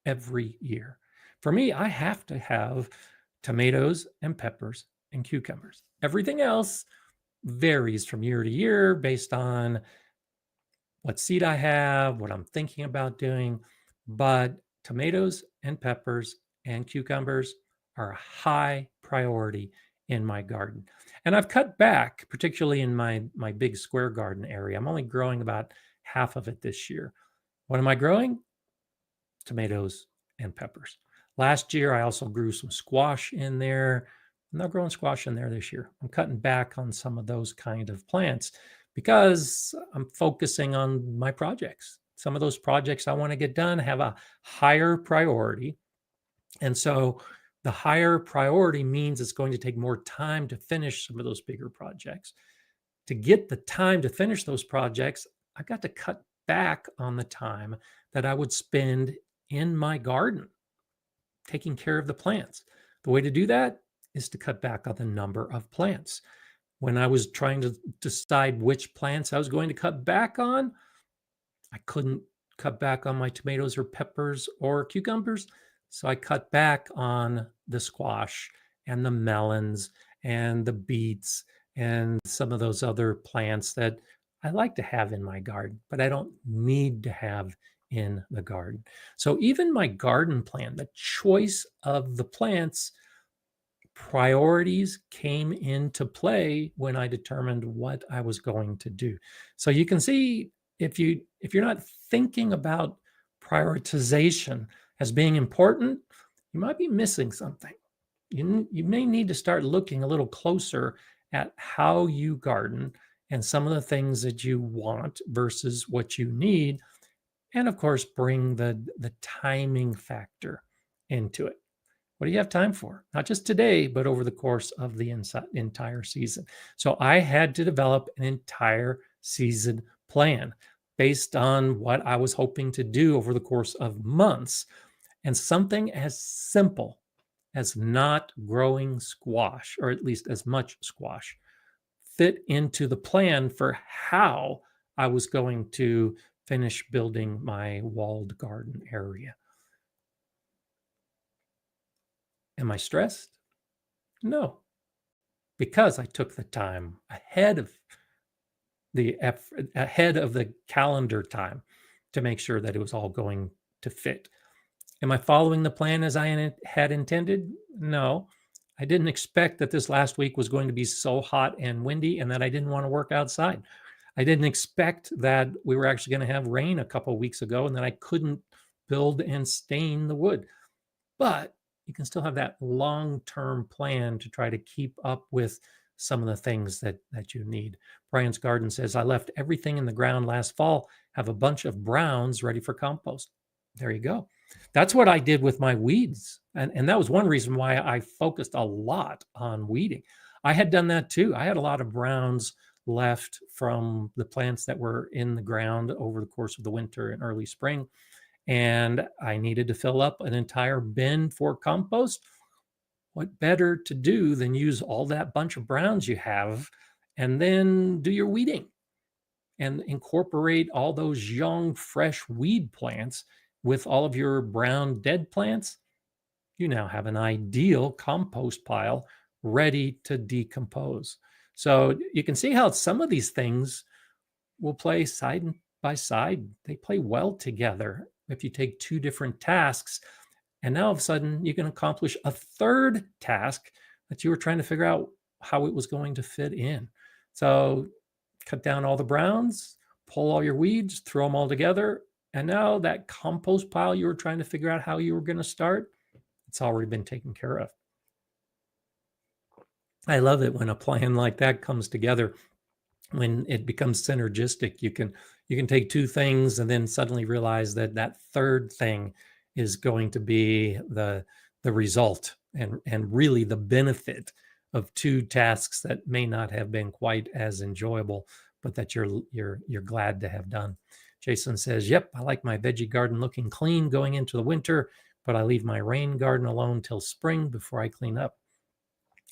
every year? For me, I have to have tomatoes and peppers and cucumbers. Everything else varies from year to year based on what seed I have, what I'm thinking about doing. But tomatoes and peppers and cucumbers are a high priority in my garden. And I've cut back, particularly in my big square garden area. I'm only growing about half of it this year. What am I growing? Tomatoes and peppers. Last year, I also grew some squash in there. I'm not growing squash in there this year. I'm cutting back on some of those kind of plants because I'm focusing on my projects. Some of those projects I want to get done have a higher priority. And so the higher priority means it's going to take more time to finish some of those bigger projects. To get the time to finish those projects, I got to cut back on the time that I would spend in my garden taking care of the plants. The way to do that is to cut back on the number of plants. When I was trying to decide which plants I was going to cut back on, I couldn't cut back on my tomatoes or peppers or cucumbers. So I cut back on the squash and the melons and the beets and some of those other plants that I like to have in my garden, but I don't need to have in the garden. So even my garden plan, the choice of the plants priorities came into play when I determined what I was going to do. So you can see, if you're not thinking about prioritization as being important, you might be missing something. You may need to start looking a little closer at how you garden and some of the things that you want versus what you need, and of course bring the timing factor into it. What do you have time for? Not just today, but over the course of the entire season. So I had to develop an entire season plan based on what I was hoping to do over the course of months. And something as simple as not growing squash, or at least as much squash, fit into the plan for how I was going to finish building my walled garden area. Am I stressed? No, because I took the time ahead of the calendar time to make sure that it was all going to fit. Am I following the plan as I had intended? No. I didn't expect that this last week was going to be so hot and windy and that I didn't want to work outside. I didn't expect that we were actually going to have rain a couple of weeks ago and that I couldn't build and stain the wood. But you can still have that long-term plan to try to keep up with some of the things that you need. Brian's Garden says, I left everything in the ground last fall, have a bunch of browns ready for compost. There you go. That's what I did with my weeds. And that was one reason why I focused a lot on weeding. I had done that too. I had a lot of browns left from the plants that were in the ground over the course of the winter and early spring. And I needed to fill up an entire bin for compost. What better to do than use all that bunch of browns you have and then do your weeding and incorporate all those young, fresh weed plants with all of your brown dead plants? You now have an ideal compost pile ready to decompose. So you can see how some of these things will play side by side. They play well together. If you take two different tasks, and now all of a sudden you can accomplish a third task that you were trying to figure out how it was going to fit in. So cut down all the browns, pull all your weeds, throw them all together. And now that compost pile you were trying to figure out how you were going to start, it's already been taken care of. I love it when a plan like that comes together, when it becomes synergistic. You can take two things and then suddenly realize that that third thing is going to be the result and really the benefit of two tasks that may not have been quite as enjoyable, but that you're glad to have done. Jason says, yep, I like my veggie garden looking clean going into the winter, but I leave my rain garden alone till spring before I clean up.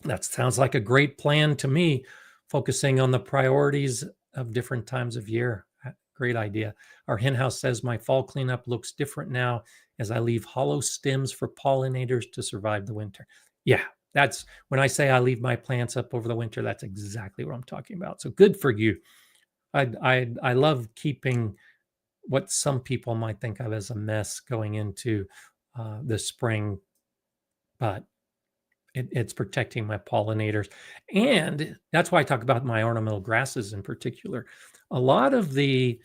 That sounds like a great plan to me, focusing on the priorities of different times of year. Great idea. Our hen house says my fall cleanup looks different now as I leave hollow stems for pollinators to survive the winter. Yeah, that's when I say I leave my plants up over the winter, that's exactly what I'm talking about. So good for you. I love keeping what some people might think of as a mess going into the spring, but it's protecting my pollinators. And that's why I talk about my ornamental grasses in particular. A lot of the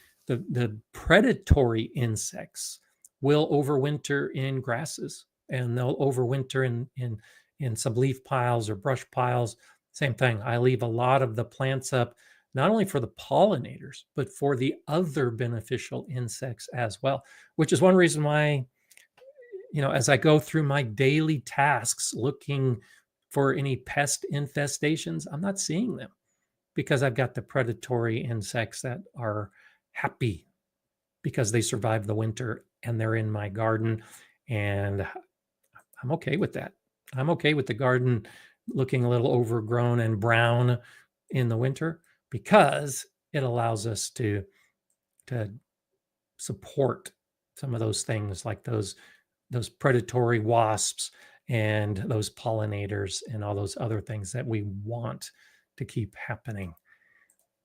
predatory insects will overwinter in grasses, and they'll overwinter in some leaf piles or brush piles. Same thing. I leave a lot of the plants up, not only for the pollinators, but for the other beneficial insects as well, which is one reason why, as I go through my daily tasks looking for any pest infestations, I'm not seeing them because I've got the predatory insects that are happy because they survived the winter and they're in my garden. And I'm okay with that. I'm okay with the garden looking a little overgrown and brown in the winter because it allows us to support some of those things, like those predatory wasps and those pollinators and all those other things that we want to keep happening.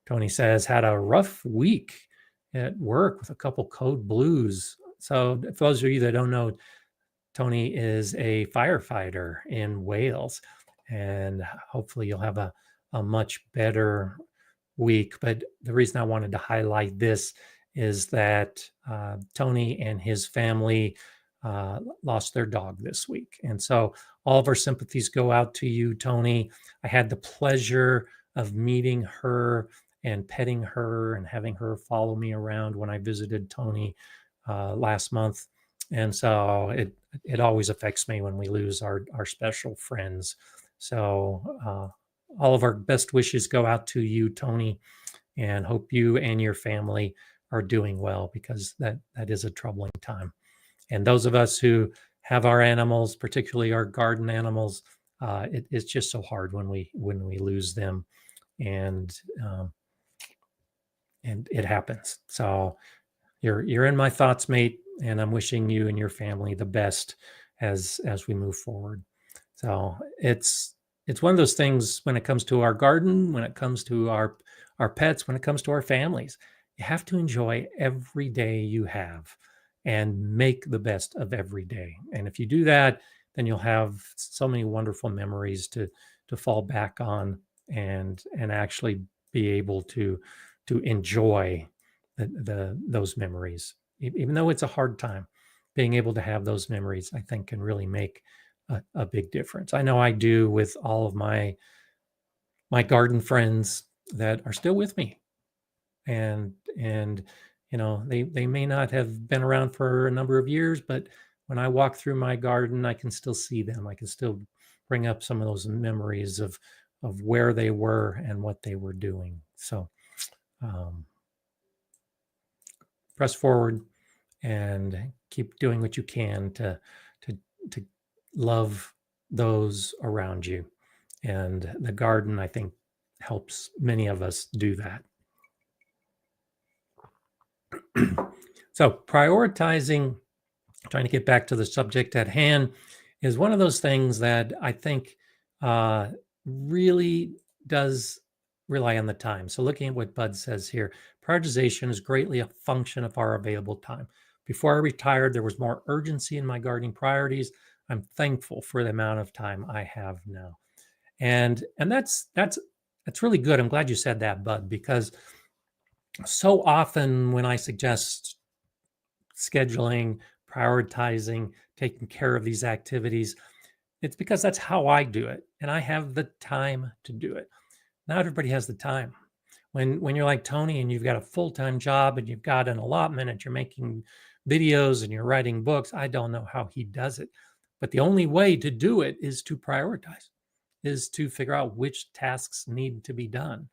Tony says, had a rough week at work with a couple code blues. So for those of you that don't know, Tony is a firefighter in Wales. and hopefully you'll have a much better week. But the reason I wanted to highlight this is that Tony and his family lost their dog this week. And so all of our sympathies go out to you, Tony. I had the pleasure of meeting her and petting her and having her follow me around when I visited Tony last month. And so it always affects me when we lose our special friends. So all of our best wishes go out to you, Tony, and hope you and your family are doing well, because that is a troubling time. And those of us who have our animals, particularly our garden animals, it's just so hard when we lose them, and it happens. So you're in my thoughts, mate, and I'm wishing you and your family the best as we move forward. So it's one of those things when it comes to our garden, when it comes to our pets, when it comes to our families. You have to enjoy every day you have and make the best of every day. And if you do that, then you'll have so many wonderful memories to fall back on, and actually be able to enjoy those memories. Even though it's a hard time, being able to have those memories, I think, can really make a big difference. I know I do with all of my garden friends that are still with me, and they may not have been around for a number of years, but when I walk through my garden, I can still see them. I can still bring up some of those memories of where they were and what they were doing. So press forward and keep doing what you can to love those around you. And the garden, I think, helps many of us do that. So prioritizing, trying to get back to the subject at hand, is one of those things that I think really does rely on the time. So looking at what Bud says here, prioritization is greatly a function of our available time. Before I retired, there was more urgency in my gardening priorities. I'm thankful for the amount of time I have now. And that's really good. I'm glad you said that, Bud, because so often when I suggest scheduling, prioritizing, taking care of these activities, it's because that's how I do it, and I have the time to do it. Not everybody has the time. When you're like Tony and you've got a full-time job and you've got an allotment and you're making videos and you're writing books, I don't know how he does it. But the only way to do it is to prioritize, is to figure out which tasks need to be done.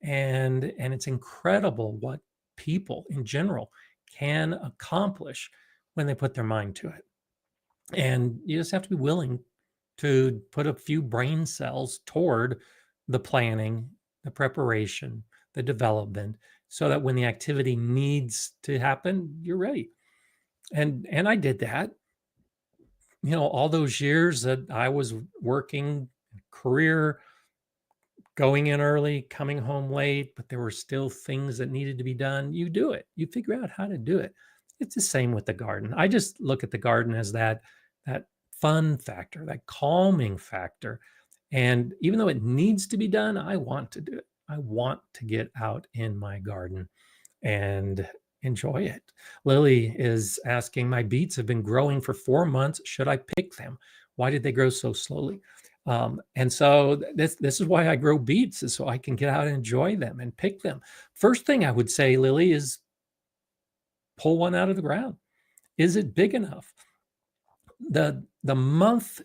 And it's incredible what people in general can accomplish when they put their mind to it. And you just have to be willing to put a few brain cells toward the planning, the preparation, the development, so that when the activity needs to happen, you're ready. And I did that. All those years that I was working, career, going in early, coming home late, but there were still things that needed to be done. You do it. You figure out how to do it. It's the same with the garden. I just look at the garden as that fun factor, that calming factor. And even though it needs to be done, I want to do it. I want to get out in my garden and enjoy it. Lily is asking, my beets have been growing for 4 months. Should I pick them? Why did they grow so slowly? And so this is why I grow beets, is so I can get out and enjoy them and pick them. First thing I would say, Lily, is pull one out of the ground. Is it big enough? The month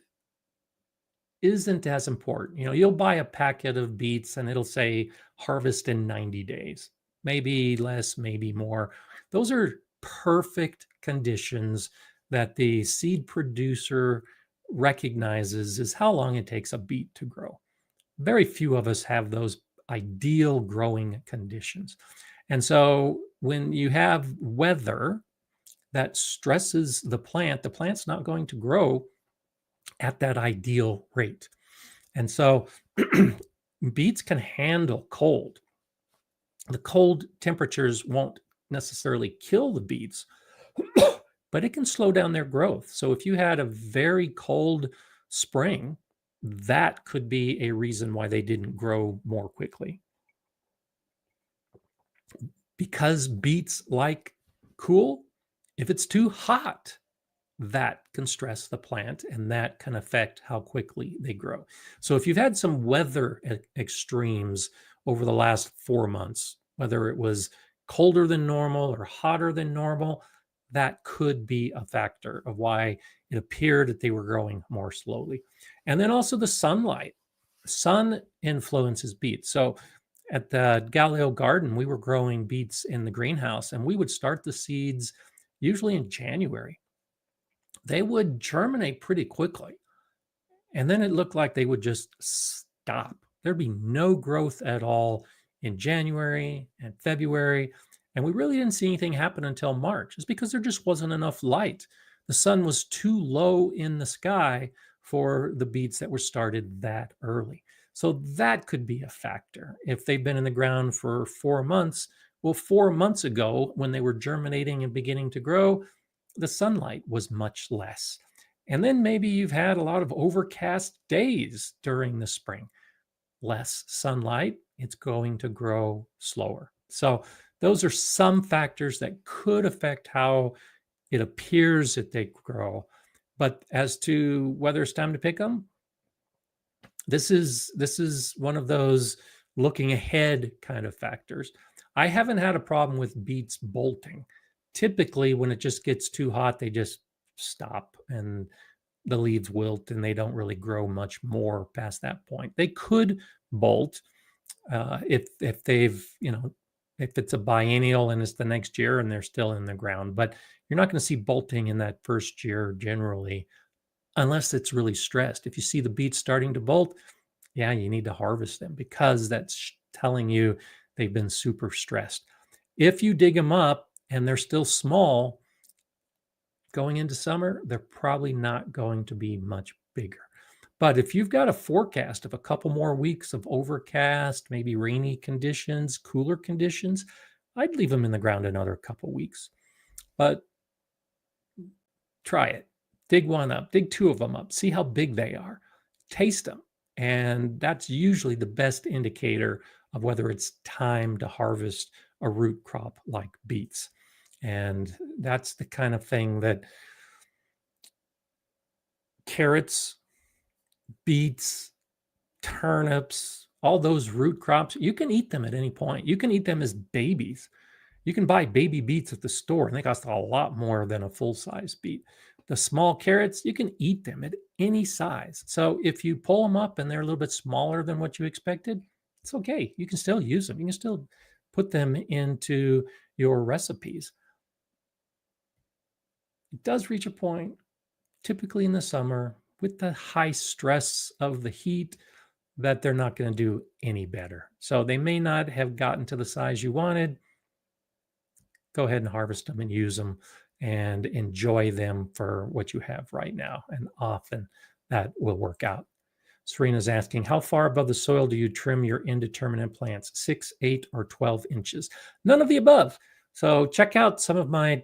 isn't as important. You'll buy a packet of beets and it'll say harvest in 90 days, maybe less, maybe more. Those are perfect conditions that the seed producer recognizes is how long it takes a beet to grow. Very few of us have those ideal growing conditions. And so when you have weather that stresses the plant's not going to grow at that ideal rate. And so beets can handle cold. The cold temperatures won't necessarily kill the beets, but it can slow down their growth. So if you had a very cold spring that could be a reason why they didn't grow more quickly. Because beets like cool, if it's too hot, that can stress the plant and that can affect how quickly they grow. So if you've had some weather extremes over the last 4 months, whether it was colder than normal or hotter than normal, that could be a factor of why it appeared that they were growing more slowly. And then also the sunlight. Sun influences beets. So at the Galileo Garden, we were growing beets in the greenhouse, and we would start the seeds usually in January. They would germinate pretty quickly. And then it looked like they would just stop. There'd be no growth at all in January and February. And we really didn't see anything happen until March. It's because there just wasn't enough light. The sun was too low in the sky for the beets that were started that early. So that could be a factor. If they've been in the ground for 4 months, well, 4 months ago, when they were germinating and beginning to grow, the sunlight was much less. And then maybe you've had a lot of overcast days during the spring. Less sunlight, it's going to grow slower. So those are some factors that could affect how it appears that they grow. But as to whether it's time to pick them, this is one of those looking ahead kind of factors. I haven't had a problem with beets bolting. Typically, when it just gets too hot, they just stop and the leaves wilt and they don't really grow much more past that point. They could bolt if they've, if it's a biennial and it's the next year and they're still in the ground, but you're not going to see bolting in that first year generally unless it's really stressed. If you see the beets starting to bolt, yeah, you need to harvest them because that's telling you they've been super stressed. If you dig them up and they're still small, going into summer, they're probably not going to be much bigger. But if you've got a forecast of a couple more weeks of overcast, maybe rainy conditions, cooler conditions, I'd leave them in the ground another couple weeks. But try it. Dig one up, dig two of them up, see how big they are, taste them. And that's usually the best indicator of whether it's time to harvest a root crop like beets. And that's the kind of thing that carrots, beets, turnips, all those root crops, you can eat them at any point. You can eat them as babies. You can buy baby beets at the store, and they cost a lot more than a full-size beet. The small carrots, you can eat them at any size. So if you pull them up and they're a little bit smaller than what you expected, it's okay. You can still use them. You can still put them into your recipes. It does reach a point, typically in the summer, with the high stress of the heat, that they're not going to do any better. So they may not have gotten to the size you wanted. Go ahead and harvest them and use them and enjoy them for what you have right now. And often that will work out. Serena's asking, how far above the soil do you trim your indeterminate plants? 6, 8, or 12 inches? None of the above. So check out some of my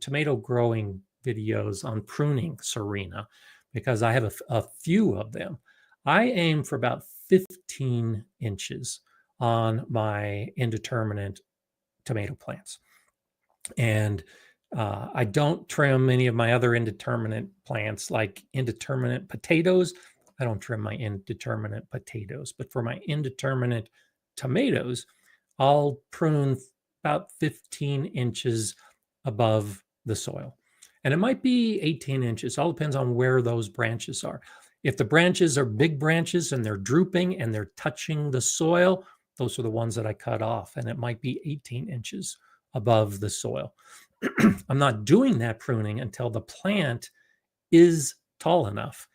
tomato growing videos on pruning, Serena, because I have a few of them. I aim for about 15 inches on my indeterminate tomato plants. And I don't trim any of my other indeterminate plants like indeterminate potatoes. I don't trim my indeterminate potatoes, but for my indeterminate tomatoes, I'll prune about 15 inches above the soil. And it might be 18 inches. All depends on where those branches are. If the branches are big branches and they're drooping and they're touching the soil, those are the ones that I cut off. And it might be 18 inches above the soil. I'm not doing that pruning until the plant is tall enough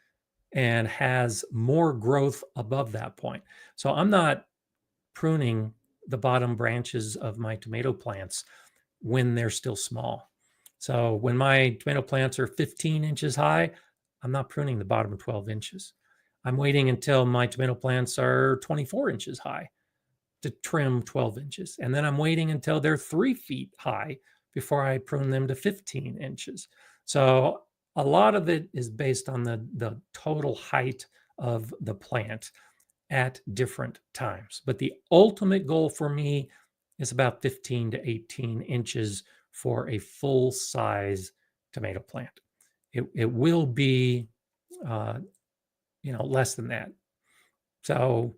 and has more growth above that point. So I'm not pruning the bottom branches of my tomato plants when they're still small. So when my tomato plants are 15 inches high, I'm not pruning the bottom 12 inches. I'm waiting until my tomato plants are 24 inches high to trim 12 inches. And then I'm waiting until they're 3 feet high before I prune them to 15 inches. So a lot of it is based on the total height of the plant at different times. But the ultimate goal for me is about 15 to 18 inches for a full size tomato plant. It will be, less than that. So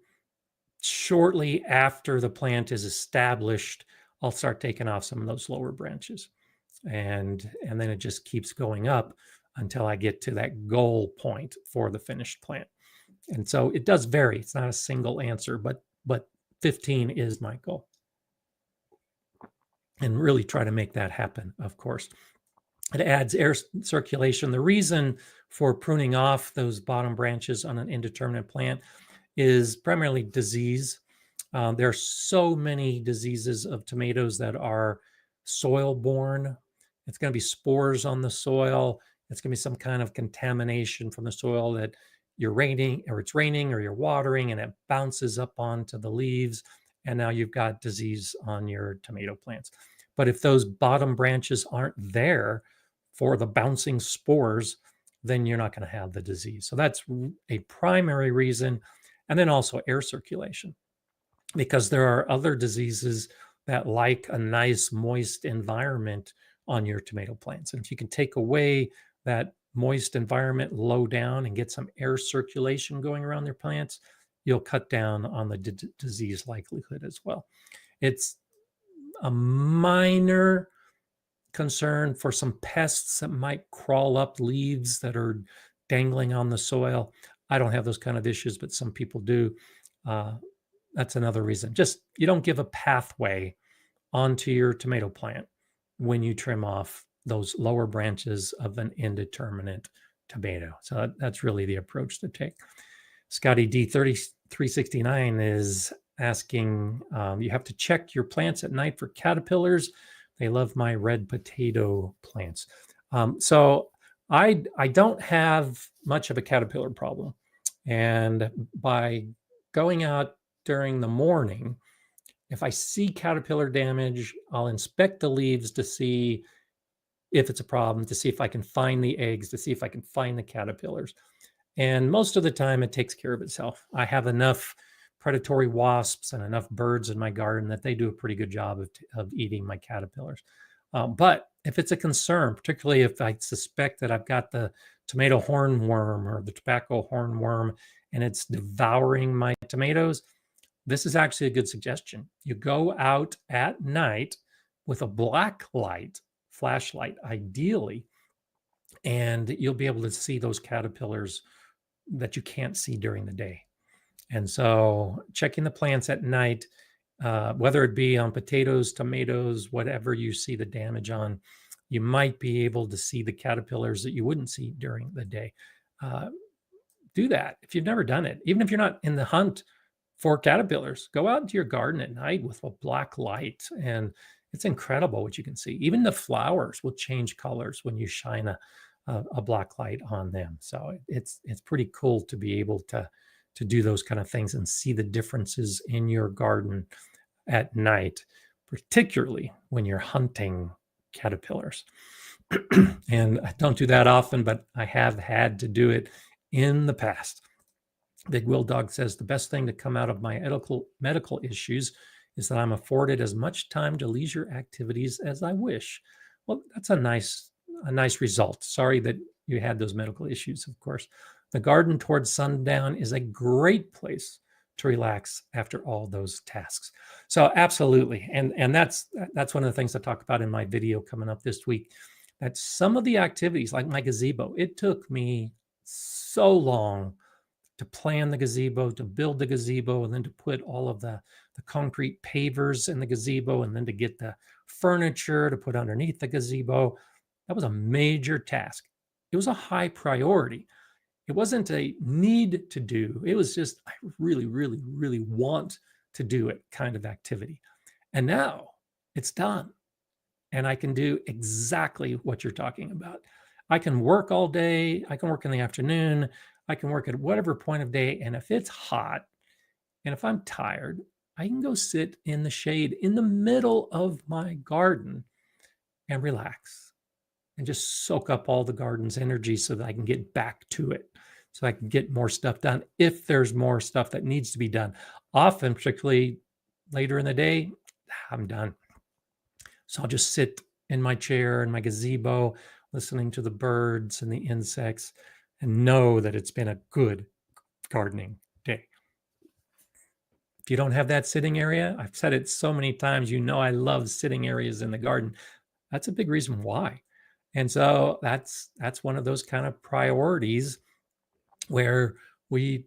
shortly after the plant is established, I'll start taking off some of those lower branches. And then it just keeps going up until I get to that goal point for the finished plant. And so it does vary. It's not a single answer, but 15 is my goal. And really try to make that happen, of course. It adds air circulation. The reason for pruning off those bottom branches on an indeterminate plant is primarily disease. There are so many diseases of tomatoes that are soil borne. It's going to be spores on the soil. It's going to be some kind of contamination from the soil that it's raining or you're watering and it bounces up onto the leaves. And now you've got disease on your tomato plants. But if those bottom branches aren't there for the bouncing spores, then you're not going to have the disease. So that's a primary reason. And then also air circulation, because there are other diseases that like a nice moist environment on your tomato plants. And if you can take away that moist environment low down and get some air circulation going around their plants, you'll cut down on the disease likelihood as well. It's a minor concern for some pests that might crawl up leaves that are dangling on the soil. I don't have those kind of issues, but some people do. That's another reason. Just you don't give a pathway onto your tomato plant when you trim off those lower branches of an indeterminate tomato. So that's really the approach to take. Scotty D3369 is asking, you have to check your plants at night for caterpillars. They love my red potato plants. So I don't have much of a caterpillar problem. And by going out during the morning, if I see caterpillar damage, I'll inspect the leaves to see if it's a problem, to see if I can find the eggs, to see if I can find the caterpillars. And most of the time it takes care of itself. I have enough predatory wasps and enough birds in my garden that they do a pretty good job of eating my caterpillars. But if it's a concern, particularly if I suspect that I've got the tomato hornworm or the tobacco hornworm and it's devouring my tomatoes, this is actually a good suggestion. You go out at night with a black light, flashlight ideally, and you'll be able to see those caterpillars that you can't see during the day. And so checking the plants at night, whether it be on potatoes, tomatoes, whatever you see the damage on, you might be able to see the caterpillars that you wouldn't see during the day. Do that if you've never done it. Even if you're not in the hunt for caterpillars, go out into your garden at night with a black light, and it's incredible what you can see. Even the flowers will change colors when you shine a black light on them. So it's pretty cool to be able to do those kind of things and see the differences in your garden at night, particularly when you're hunting caterpillars. And I don't do that often, but I have had to do it in the past. Big Will Dog says, the best thing to come out of my medical issues is that I'm afforded as much time to leisure activities as I wish. Well, that's a nice result. Sorry that you had those medical issues, of course. The garden towards sundown is a great place to relax after all those tasks. So absolutely. And that's one of the things I talk about in my video coming up this week, that some of the activities like my gazebo, it took me so long to plan the gazebo, to build the gazebo, and then to put all of the concrete pavers in the gazebo, and then to get the furniture to put underneath the gazebo. That was a major task. It was a high priority. It wasn't a need to do. It was just, I really, really, really want to do it kind of activity. And now it's done. And I can do exactly what you're talking about. I can work all day. I can work in the afternoon. I can work at whatever point of day. And if it's hot and if I'm tired, I can go sit in the shade in the middle of my garden and relax and just soak up all the garden's energy so that I can get back to it. so I can get more stuff done if there's more stuff that needs to be done. Often, particularly later in the day, I'm done. So I'll just sit in my chair in my gazebo, listening to the birds and the insects, and know that it's been a good gardening day. If you don't have that sitting area, I've said it so many times, I love sitting areas in the garden. That's a big reason why. And so that's one of those kind of priorities where we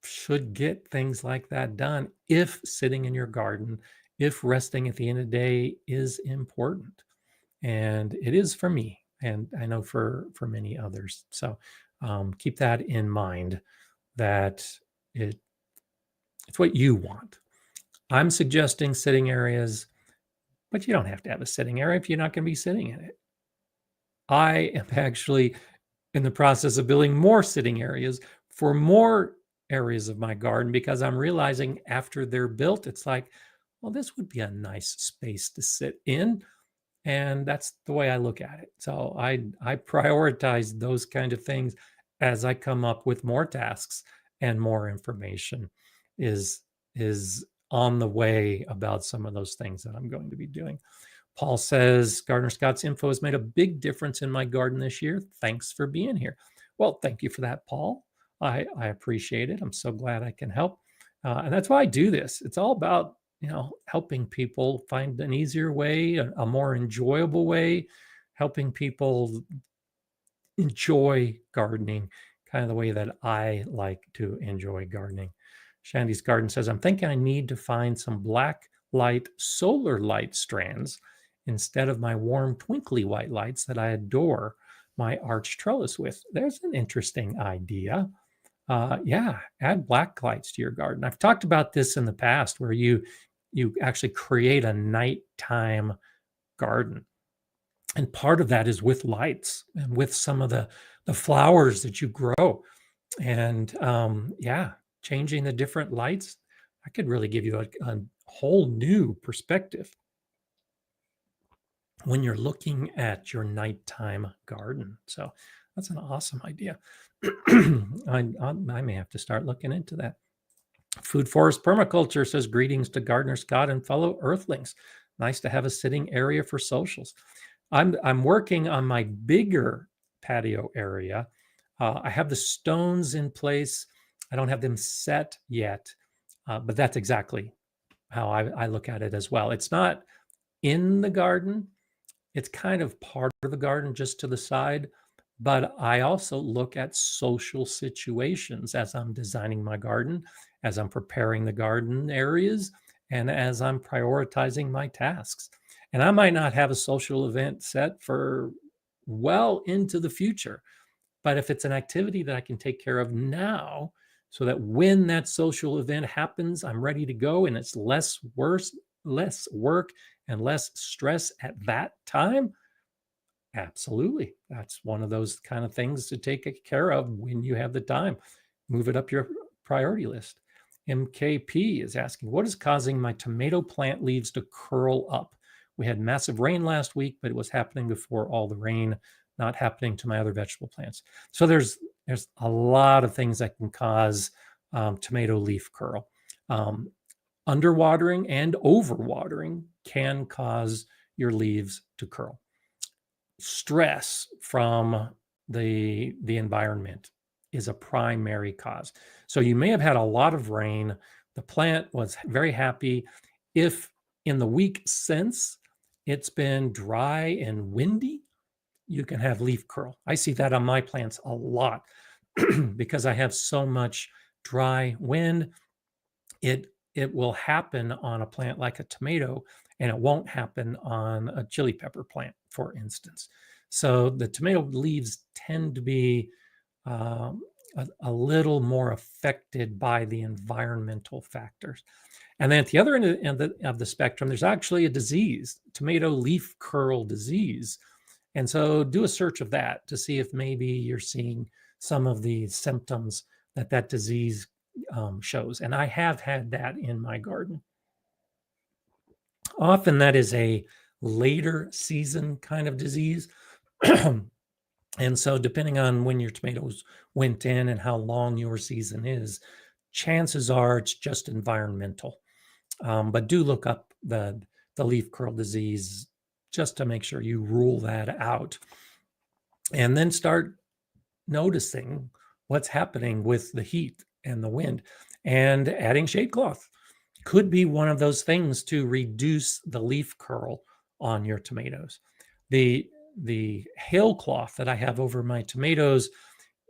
should get things like that done if sitting in your garden, if resting at the end of the day is important. And it is for me, and I know for many others. So keep that in mind, that it's what you want. I'm suggesting sitting areas, but you don't have to have a sitting area if you're not going to be sitting in it. I am actually in the process of building more sitting areas for more areas of my garden, because I'm realizing after they're built, it's like, well, this would be a nice space to sit in. And that's the way I look at it. So I prioritize those kind of things as I come up with more tasks, and more information is on the way about some of those things that I'm going to be doing. Paul says, Gardener Scott's info has made a big difference in my garden this year. Thanks for being here. Well, thank you for that, Paul. I appreciate it. I'm so glad I can help. And that's why I do this. It's all about, helping people find an easier way, a more enjoyable way, helping people enjoy gardening kind of the way that I like to enjoy gardening. Shandy's Garden says, I'm thinking I need to find some black light solar light strands instead of my warm twinkly white lights that I adore my arch trellis with. There's an interesting idea. Yeah, add black lights to your garden. I've talked about this in the past, where you actually create a nighttime garden. And part of that is with lights and with some of the flowers that you grow. And yeah, changing the different lights, I could really give you a whole new perspective when you're looking at your nighttime garden. So that's an awesome idea. I may have to start looking into that. Food Forest Permaculture says, greetings to Gardener Scott and fellow Earthlings. Nice to have a sitting area for socials. I'm working on my bigger patio area. I have the stones in place. I don't have them set yet, but that's exactly how I look at it as well. It's not in the garden. It's kind of part of the garden, just to the side. But I also look at social situations as I'm designing my garden, as I'm preparing the garden areas, and as I'm prioritizing my tasks. And I might not have a social event set for well into the future, but if it's an activity that I can take care of now, so that when that social event happens, I'm ready to go, and it's less work and less stress at that time, absolutely. That's one of those kind of things to take care of when you have the time. Move it up your priority list. MKP is asking, what is causing my tomato plant leaves to curl up? We had massive rain last week, but it was happening before all the rain, not happening to my other vegetable plants. So there's a lot of things that can cause tomato leaf curl. Underwatering and overwatering can cause your leaves to curl. Stress from the environment is a primary cause. So you may have had a lot of rain. The plant was very happy. If in the week since it's been dry and windy, you can have leaf curl. I see that on my plants a lot because I have so much dry wind. It will happen on a plant like a tomato, and it won't happen on a chili pepper plant, for instance. So the tomato leaves tend to be a little more affected by the environmental factors. And then at the other end of the spectrum, there's actually a disease, tomato leaf curl disease. And so do a search of that to see if maybe you're seeing some of the symptoms that disease shows. And I have had that in my garden. Often that is a later season kind of disease. And so depending on when your tomatoes went in and how long your season is, chances are it's just environmental. But do look up the leaf curl disease just to make sure you rule that out. And then start noticing what's happening with the heat and the wind. And adding shade cloth could be one of those things to reduce the leaf curl on your tomatoes. The hail cloth that I have over my tomatoes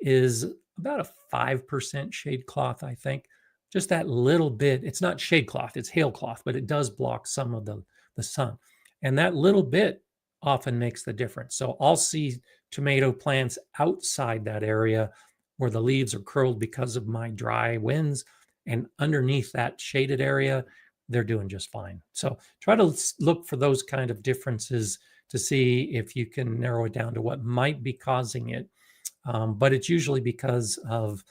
is about a 5% shade cloth, I think. Just that little bit. It's not shade cloth, it's hail cloth, but it does block some of the sun. And that little bit often makes the difference. So I'll see tomato plants outside that area where the leaves are curled because of my dry winds. And underneath that shaded area, they're doing just fine. So try to look for those kind of differences to see if you can narrow it down to what might be causing it. But it's usually because of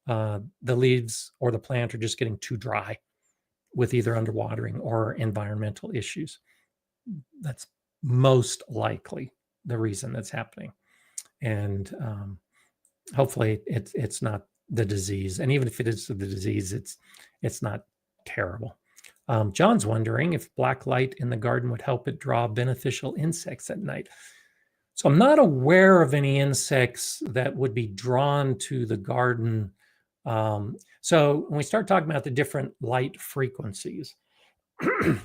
the leaves or the plant are just getting too dry with either underwatering or environmental issues. That's most likely the reason that's happening. And hopefully it's not the disease. And even if it is the disease, it's not terrible. John's wondering if black light in the garden would help it draw beneficial insects at night. So I'm not aware of any insects that would be drawn to the garden. So when we start talking about the different light frequencies,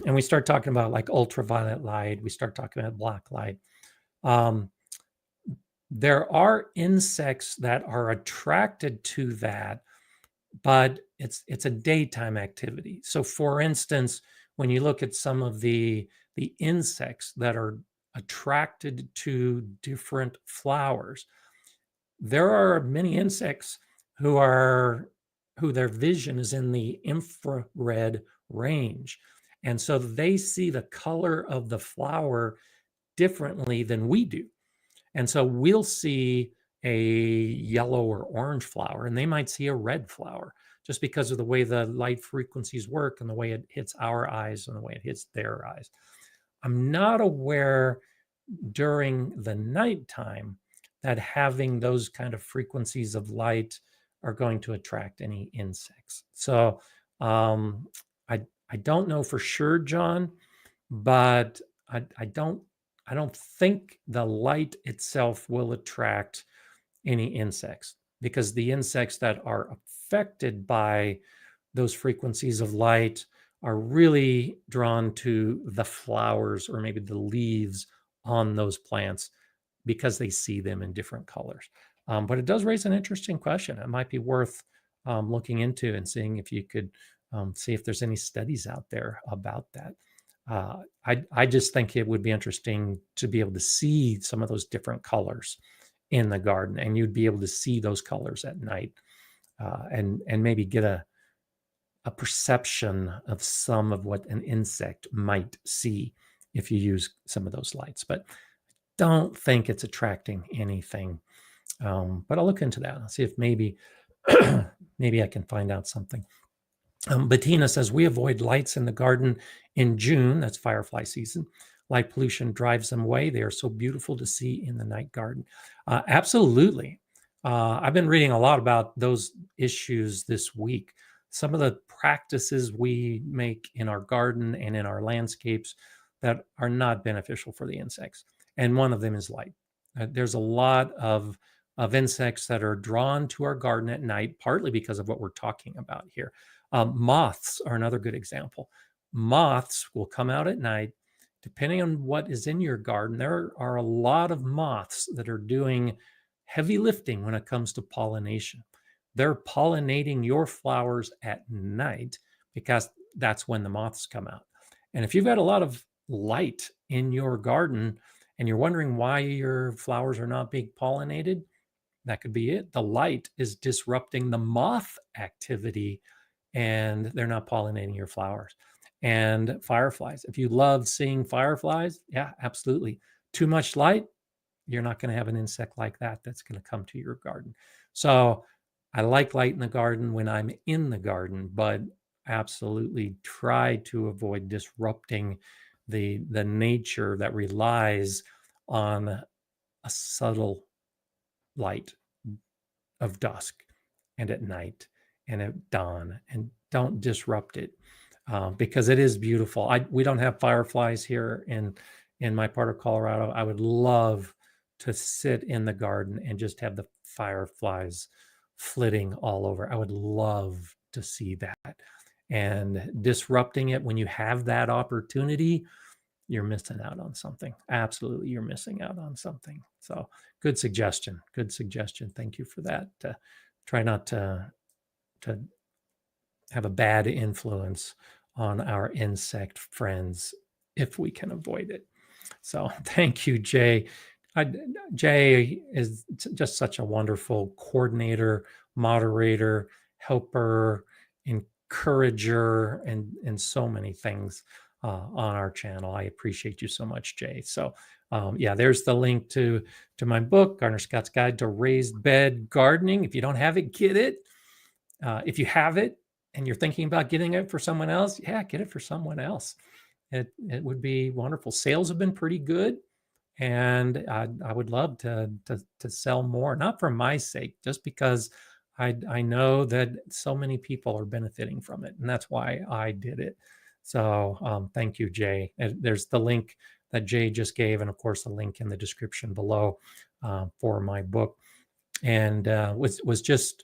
and we start talking about like ultraviolet light, we start talking about black light. There are insects that are attracted to that, but it's a daytime activity. So for instance, when you look at some of the insects that are attracted to different flowers, there are many insects who their vision is in the infrared range. And so they see the color of the flower differently than we do. And so we'll see a yellow or orange flower, and they might see a red flower just because of the way the light frequencies work and the way it hits our eyes and the way it hits their eyes. I'm not aware during the nighttime that having those kind of frequencies of light are going to attract any insects. So I don't know for sure, John, but I don't think the light itself will attract any insects, because the insects that are affected by those frequencies of light are really drawn to the flowers or maybe the leaves on those plants because they see them in different colors. But it does raise an interesting question. It might be worth looking into and seeing if you could see if there's any studies out there about that. I just think it would be interesting to be able to see some of those different colors in the garden, and you'd be able to see those colors at night, and maybe get a perception of some of what an insect might see if you use some of those lights. But don't think it's attracting anything. But I'll look into that. I'll see if maybe maybe I can find out something. Bettina says, we avoid lights in the garden in June. That's firefly season. Light pollution drives them away. They are so beautiful to see in the night garden. Absolutely. I've been reading a lot about those issues this week. Some of the practices we make in our garden and in our landscapes that are not beneficial for the insects. And one of them is light. There's a lot of insects that are drawn to our garden at night, partly because of what we're talking about here. Moths are another good example. Moths will come out at night. Depending on what is in your garden, there are a lot of moths that are doing heavy lifting when it comes to pollination. They're pollinating your flowers at night because that's when the moths come out. And if you've got a lot of light in your garden and you're wondering why your flowers are not being pollinated, that could be it. The light is disrupting the moth activity and they're not pollinating your flowers. And fireflies, if you love seeing fireflies, yeah, absolutely. Too much light, you're not going to have an insect like that that's going to come to your garden. So I like light in the garden when I'm in the garden, but absolutely try to avoid disrupting the nature that relies on a subtle light of dusk and at night and at dawn, and don't disrupt it, because it is beautiful. We don't have fireflies here in my part of Colorado. I would love to sit in the garden and just have the fireflies flitting all over. I would love to see that. And disrupting it when you have that opportunity, you're missing out on something. Absolutely, you're missing out on something. So, good suggestion. Good suggestion. Thank you for that. Try not to have a bad influence on our insect friends if we can avoid it. So, thank you, Jay. Jay is just such a wonderful coordinator, moderator, helper, encourager, and so many things on our channel. I appreciate you so much, Jay. So, yeah, there's the link to my book, Gardener Scott's Guide to Raised Bed Gardening. If you don't have it, get it. If you have it and you're thinking about getting it for someone else, yeah, get it for someone else. It would be wonderful. Sales have been pretty good, and I would love to sell more, not for my sake, just because I know that so many people are benefiting from it, and that's why I did it. So thank you, Jay. There's the link that Jay just gave, and of course the link in the description below for my book. And was just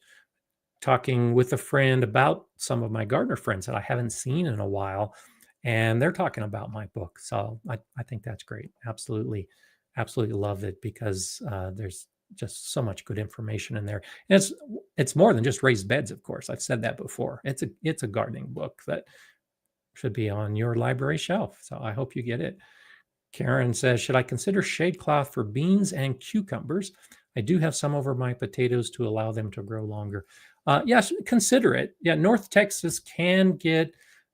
talking with a friend about some of my gardener friends that I haven't seen in a while, and they're talking about my book. So I think that's great. Absolutely love it, because there's just so much good information in there. And it's more than just raised beds, of course. I've said that before. It's a gardening book that should be on your library shelf. So I hope you get it. Karen says, should I consider shade cloth for beans and cucumbers? I do have some over my potatoes to allow them to grow longer. Yes, consider it. Yeah, North Texas can get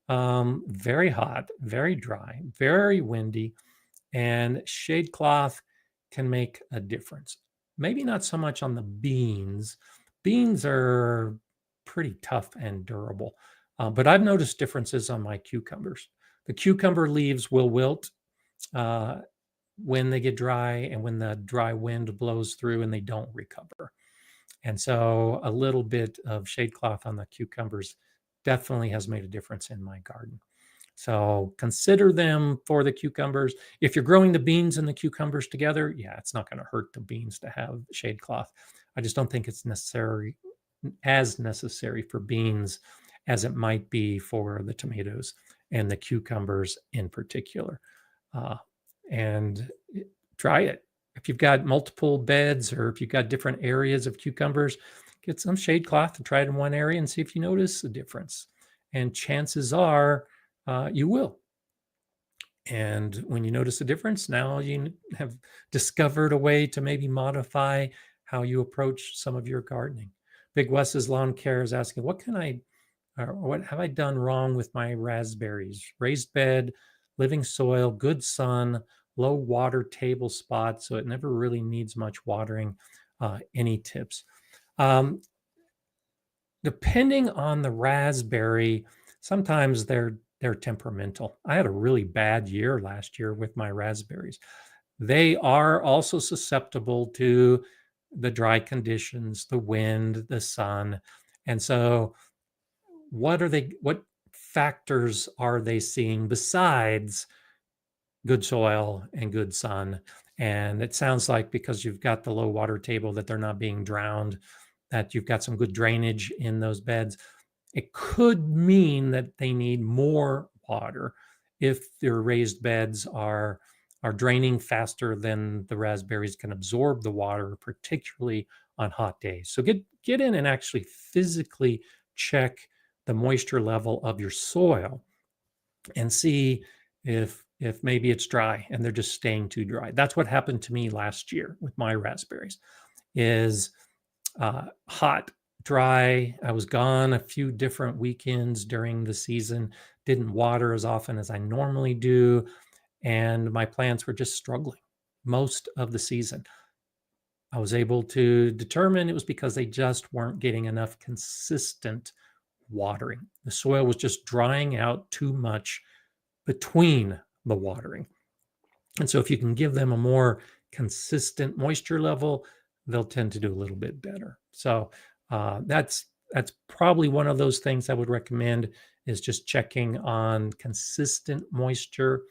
very hot, very dry, very windy, and shade cloth can make a difference. Maybe not so much on the beans. Beans are pretty tough and durable, but I've noticed differences on my cucumbers. The cucumber leaves will wilt when they get dry and when the dry wind blows through, and they don't recover. And so a little bit of shade cloth on the cucumbers definitely has made a difference in my garden. So consider them for the cucumbers. If you're growing the beans and the cucumbers together, yeah, it's not going to hurt the beans to have shade cloth. I just don't think it's necessary for beans as it might be for the tomatoes and the cucumbers in particular. And try it. If you've got multiple beds, or if you've got different areas of cucumbers, get some shade cloth and try it in one area and see if you notice a difference. And chances are you will. And when you notice a difference, now you have discovered a way to maybe modify how you approach some of your gardening. Big Wes's Lawn Care is asking, what have I done wrong with my raspberries? Raised bed, living soil, good sun, low water table spot, so it never really needs much watering. Any tips? Depending on the raspberry, sometimes they're temperamental. I had a really bad year last year with my raspberries. They are also susceptible to the dry conditions, the wind, the sun. And so what factors are they seeing besides good soil and good sun? And it sounds like because you've got the low water table that they're not being drowned, that you've got some good drainage in those beds. It could mean that they need more water if their raised beds are draining faster than the raspberries can absorb the water, particularly on hot days. So get in and actually physically check the moisture level of your soil and see if maybe it's dry and they're just staying too dry. That's what happened to me last year with my raspberries. Is hot, dry. I was gone a few different weekends during the season, didn't water as often as I normally do, and my plants were just struggling most of the season. I was able to determine it was because they just weren't getting enough consistent watering. The soil was just drying out too much between the watering. And so if you can give them a more consistent moisture level, they'll tend to do a little bit better. So that's probably one of those things I would recommend, is just checking on consistent moisture,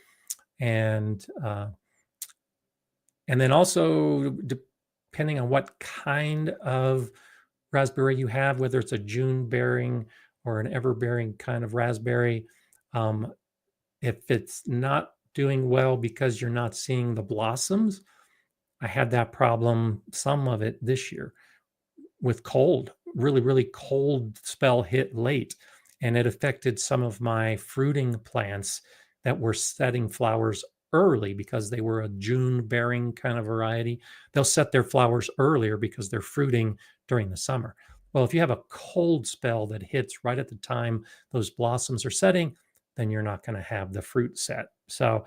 and then also, depending on what kind of raspberry you have, whether it's a June bearing or an ever bearing kind of raspberry, if it's not doing well because you're not seeing the blossoms. I had that problem, some of it this year, with cold, really, really cold spell hit late. And it affected some of my fruiting plants that were setting flowers early because they were a June bearing kind of variety. They'll set their flowers earlier because they're fruiting during the summer. Well, if you have a cold spell that hits right at the time those blossoms are setting, then you're not going to have the fruit set. So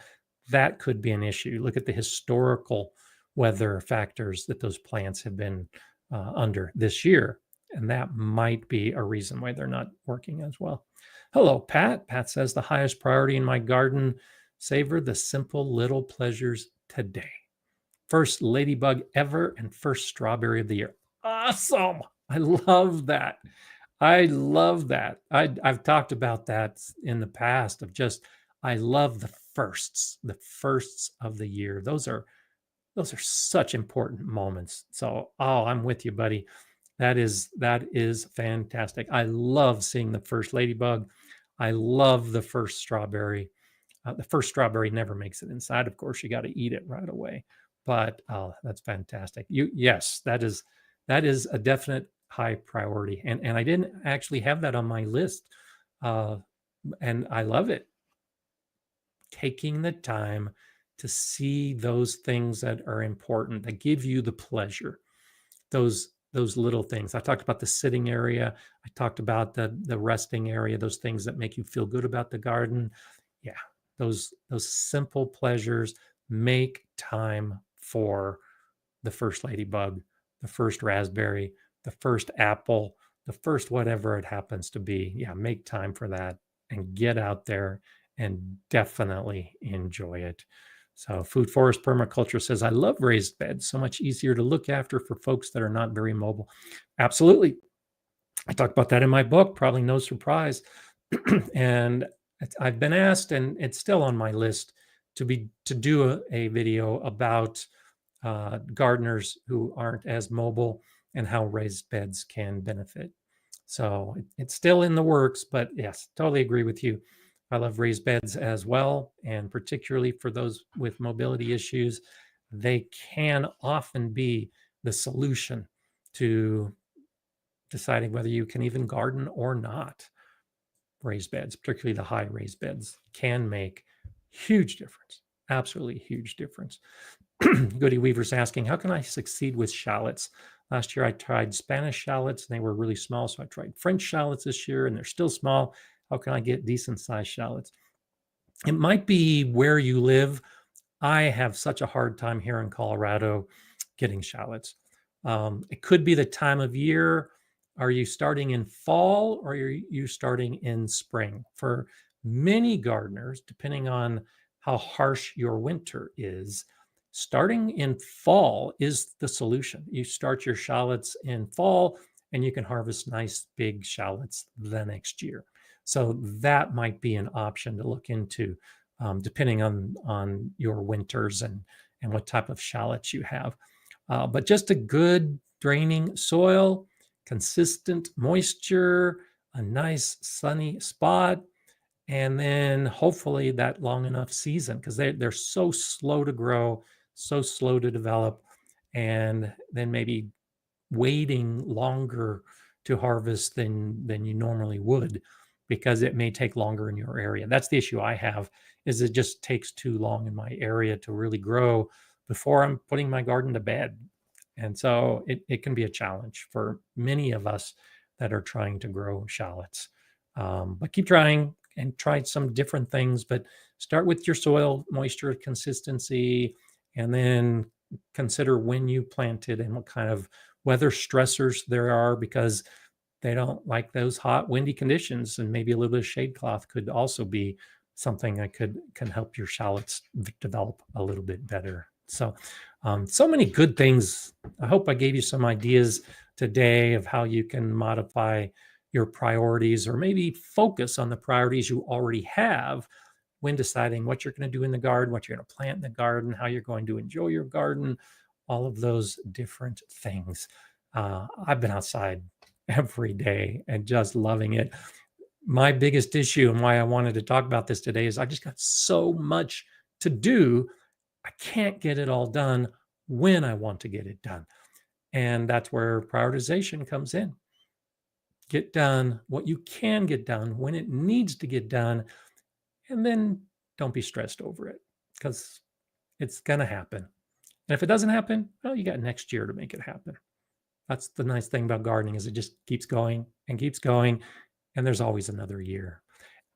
that could be an issue. Look at the historical weather factors that those plants have been under this year, and that might be a reason why they're not working as well. Hello, Pat. Pat says, the highest priority in my garden, savor the simple little pleasures today. First ladybug ever and first strawberry of the year. Awesome. I love that. I love that. I've talked about that in the past, of just, I love the firsts of the year. Those are such important moments. So, I'm with you, buddy. That is fantastic. I love seeing the first ladybug. I love the first strawberry. The first strawberry never makes it inside. Of course, you got to eat it right away. But that's fantastic. Yes, that is a definite high priority. And I didn't actually have that on my list. And I love it. Taking the time to see those things that are important, that give you the pleasure, those little things. I talked about the sitting area. I talked about the resting area, those things that make you feel good about the garden. Yeah, those simple pleasures. Make time for the first ladybug, the first raspberry, the first apple, the first whatever it happens to be. Yeah, make time for that and get out there and definitely enjoy it. So Food Forest Permaculture says, I love raised beds. So much easier to look after for folks that are not very mobile. Absolutely. I talked about that in my book, probably no surprise. And I've been asked, and it's still on my list, to do a video about gardeners who aren't as mobile and how raised beds can benefit. So it's still in the works, but yes, totally agree with you. I love raised beds as well, and particularly for those with mobility issues, they can often be the solution to deciding whether you can even garden or not. Raised beds, particularly the high raised beds, can make huge difference. Absolutely huge difference. Goody Weaver's asking, how can I succeed with shallots? Last year I tried Spanish shallots and they were really small. So I tried French shallots this year and they're still small. How can I get decent sized shallots? It might be where you live. I have such a hard time here in Colorado getting shallots. It could be the time of year. Are you starting in fall or are you starting in spring? For many gardeners, depending on how harsh your winter is, starting in fall is the solution. You start your shallots in fall and you can harvest nice big shallots the next year. So that might be an option to look into, depending on your winters and what type of shallots you have. But just a good draining soil, consistent moisture, a nice sunny spot, and then hopefully that long enough season, because they're so slow to grow, so slow to develop, and then maybe waiting longer to harvest than you normally would, because it may take longer in your area. That's the issue I have, is it just takes too long in my area to really grow before I'm putting my garden to bed. And so it can be a challenge for many of us that are trying to grow shallots. But keep trying and try some different things, but start with your soil moisture consistency, and then consider when you planted and what kind of weather stressors there are, because they don't like those hot, windy conditions, and maybe a little bit of shade cloth could also be something that can help your shallots develop a little bit better. So So many good things. I hope I gave you some ideas today of how you can modify your priorities or maybe focus on the priorities you already have when deciding what you're going to do in the garden, what you're going to plant in the garden, how you're going to enjoy your garden, all of those different things. I've been outside every day and just loving it. My biggest issue and why I wanted to talk about this today is I just got so much to do. I can't get it all done when I want to get it done. And that's where prioritization comes in. Get done what you can get done when it needs to get done. And then don't be stressed over it because it's going to happen. And if it doesn't happen, well, you got next year to make it happen. That's the nice thing about gardening is it just keeps going and keeps going. And there's always another year.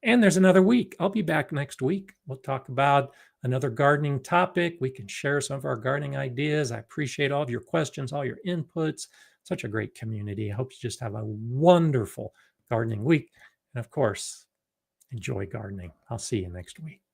And there's another week. I'll be back next week. We'll talk about another gardening topic. We can share some of our gardening ideas. I appreciate all of your questions, all your inputs. Such a great community. I hope you just have a wonderful gardening week. And of course, enjoy gardening. I'll see you next week.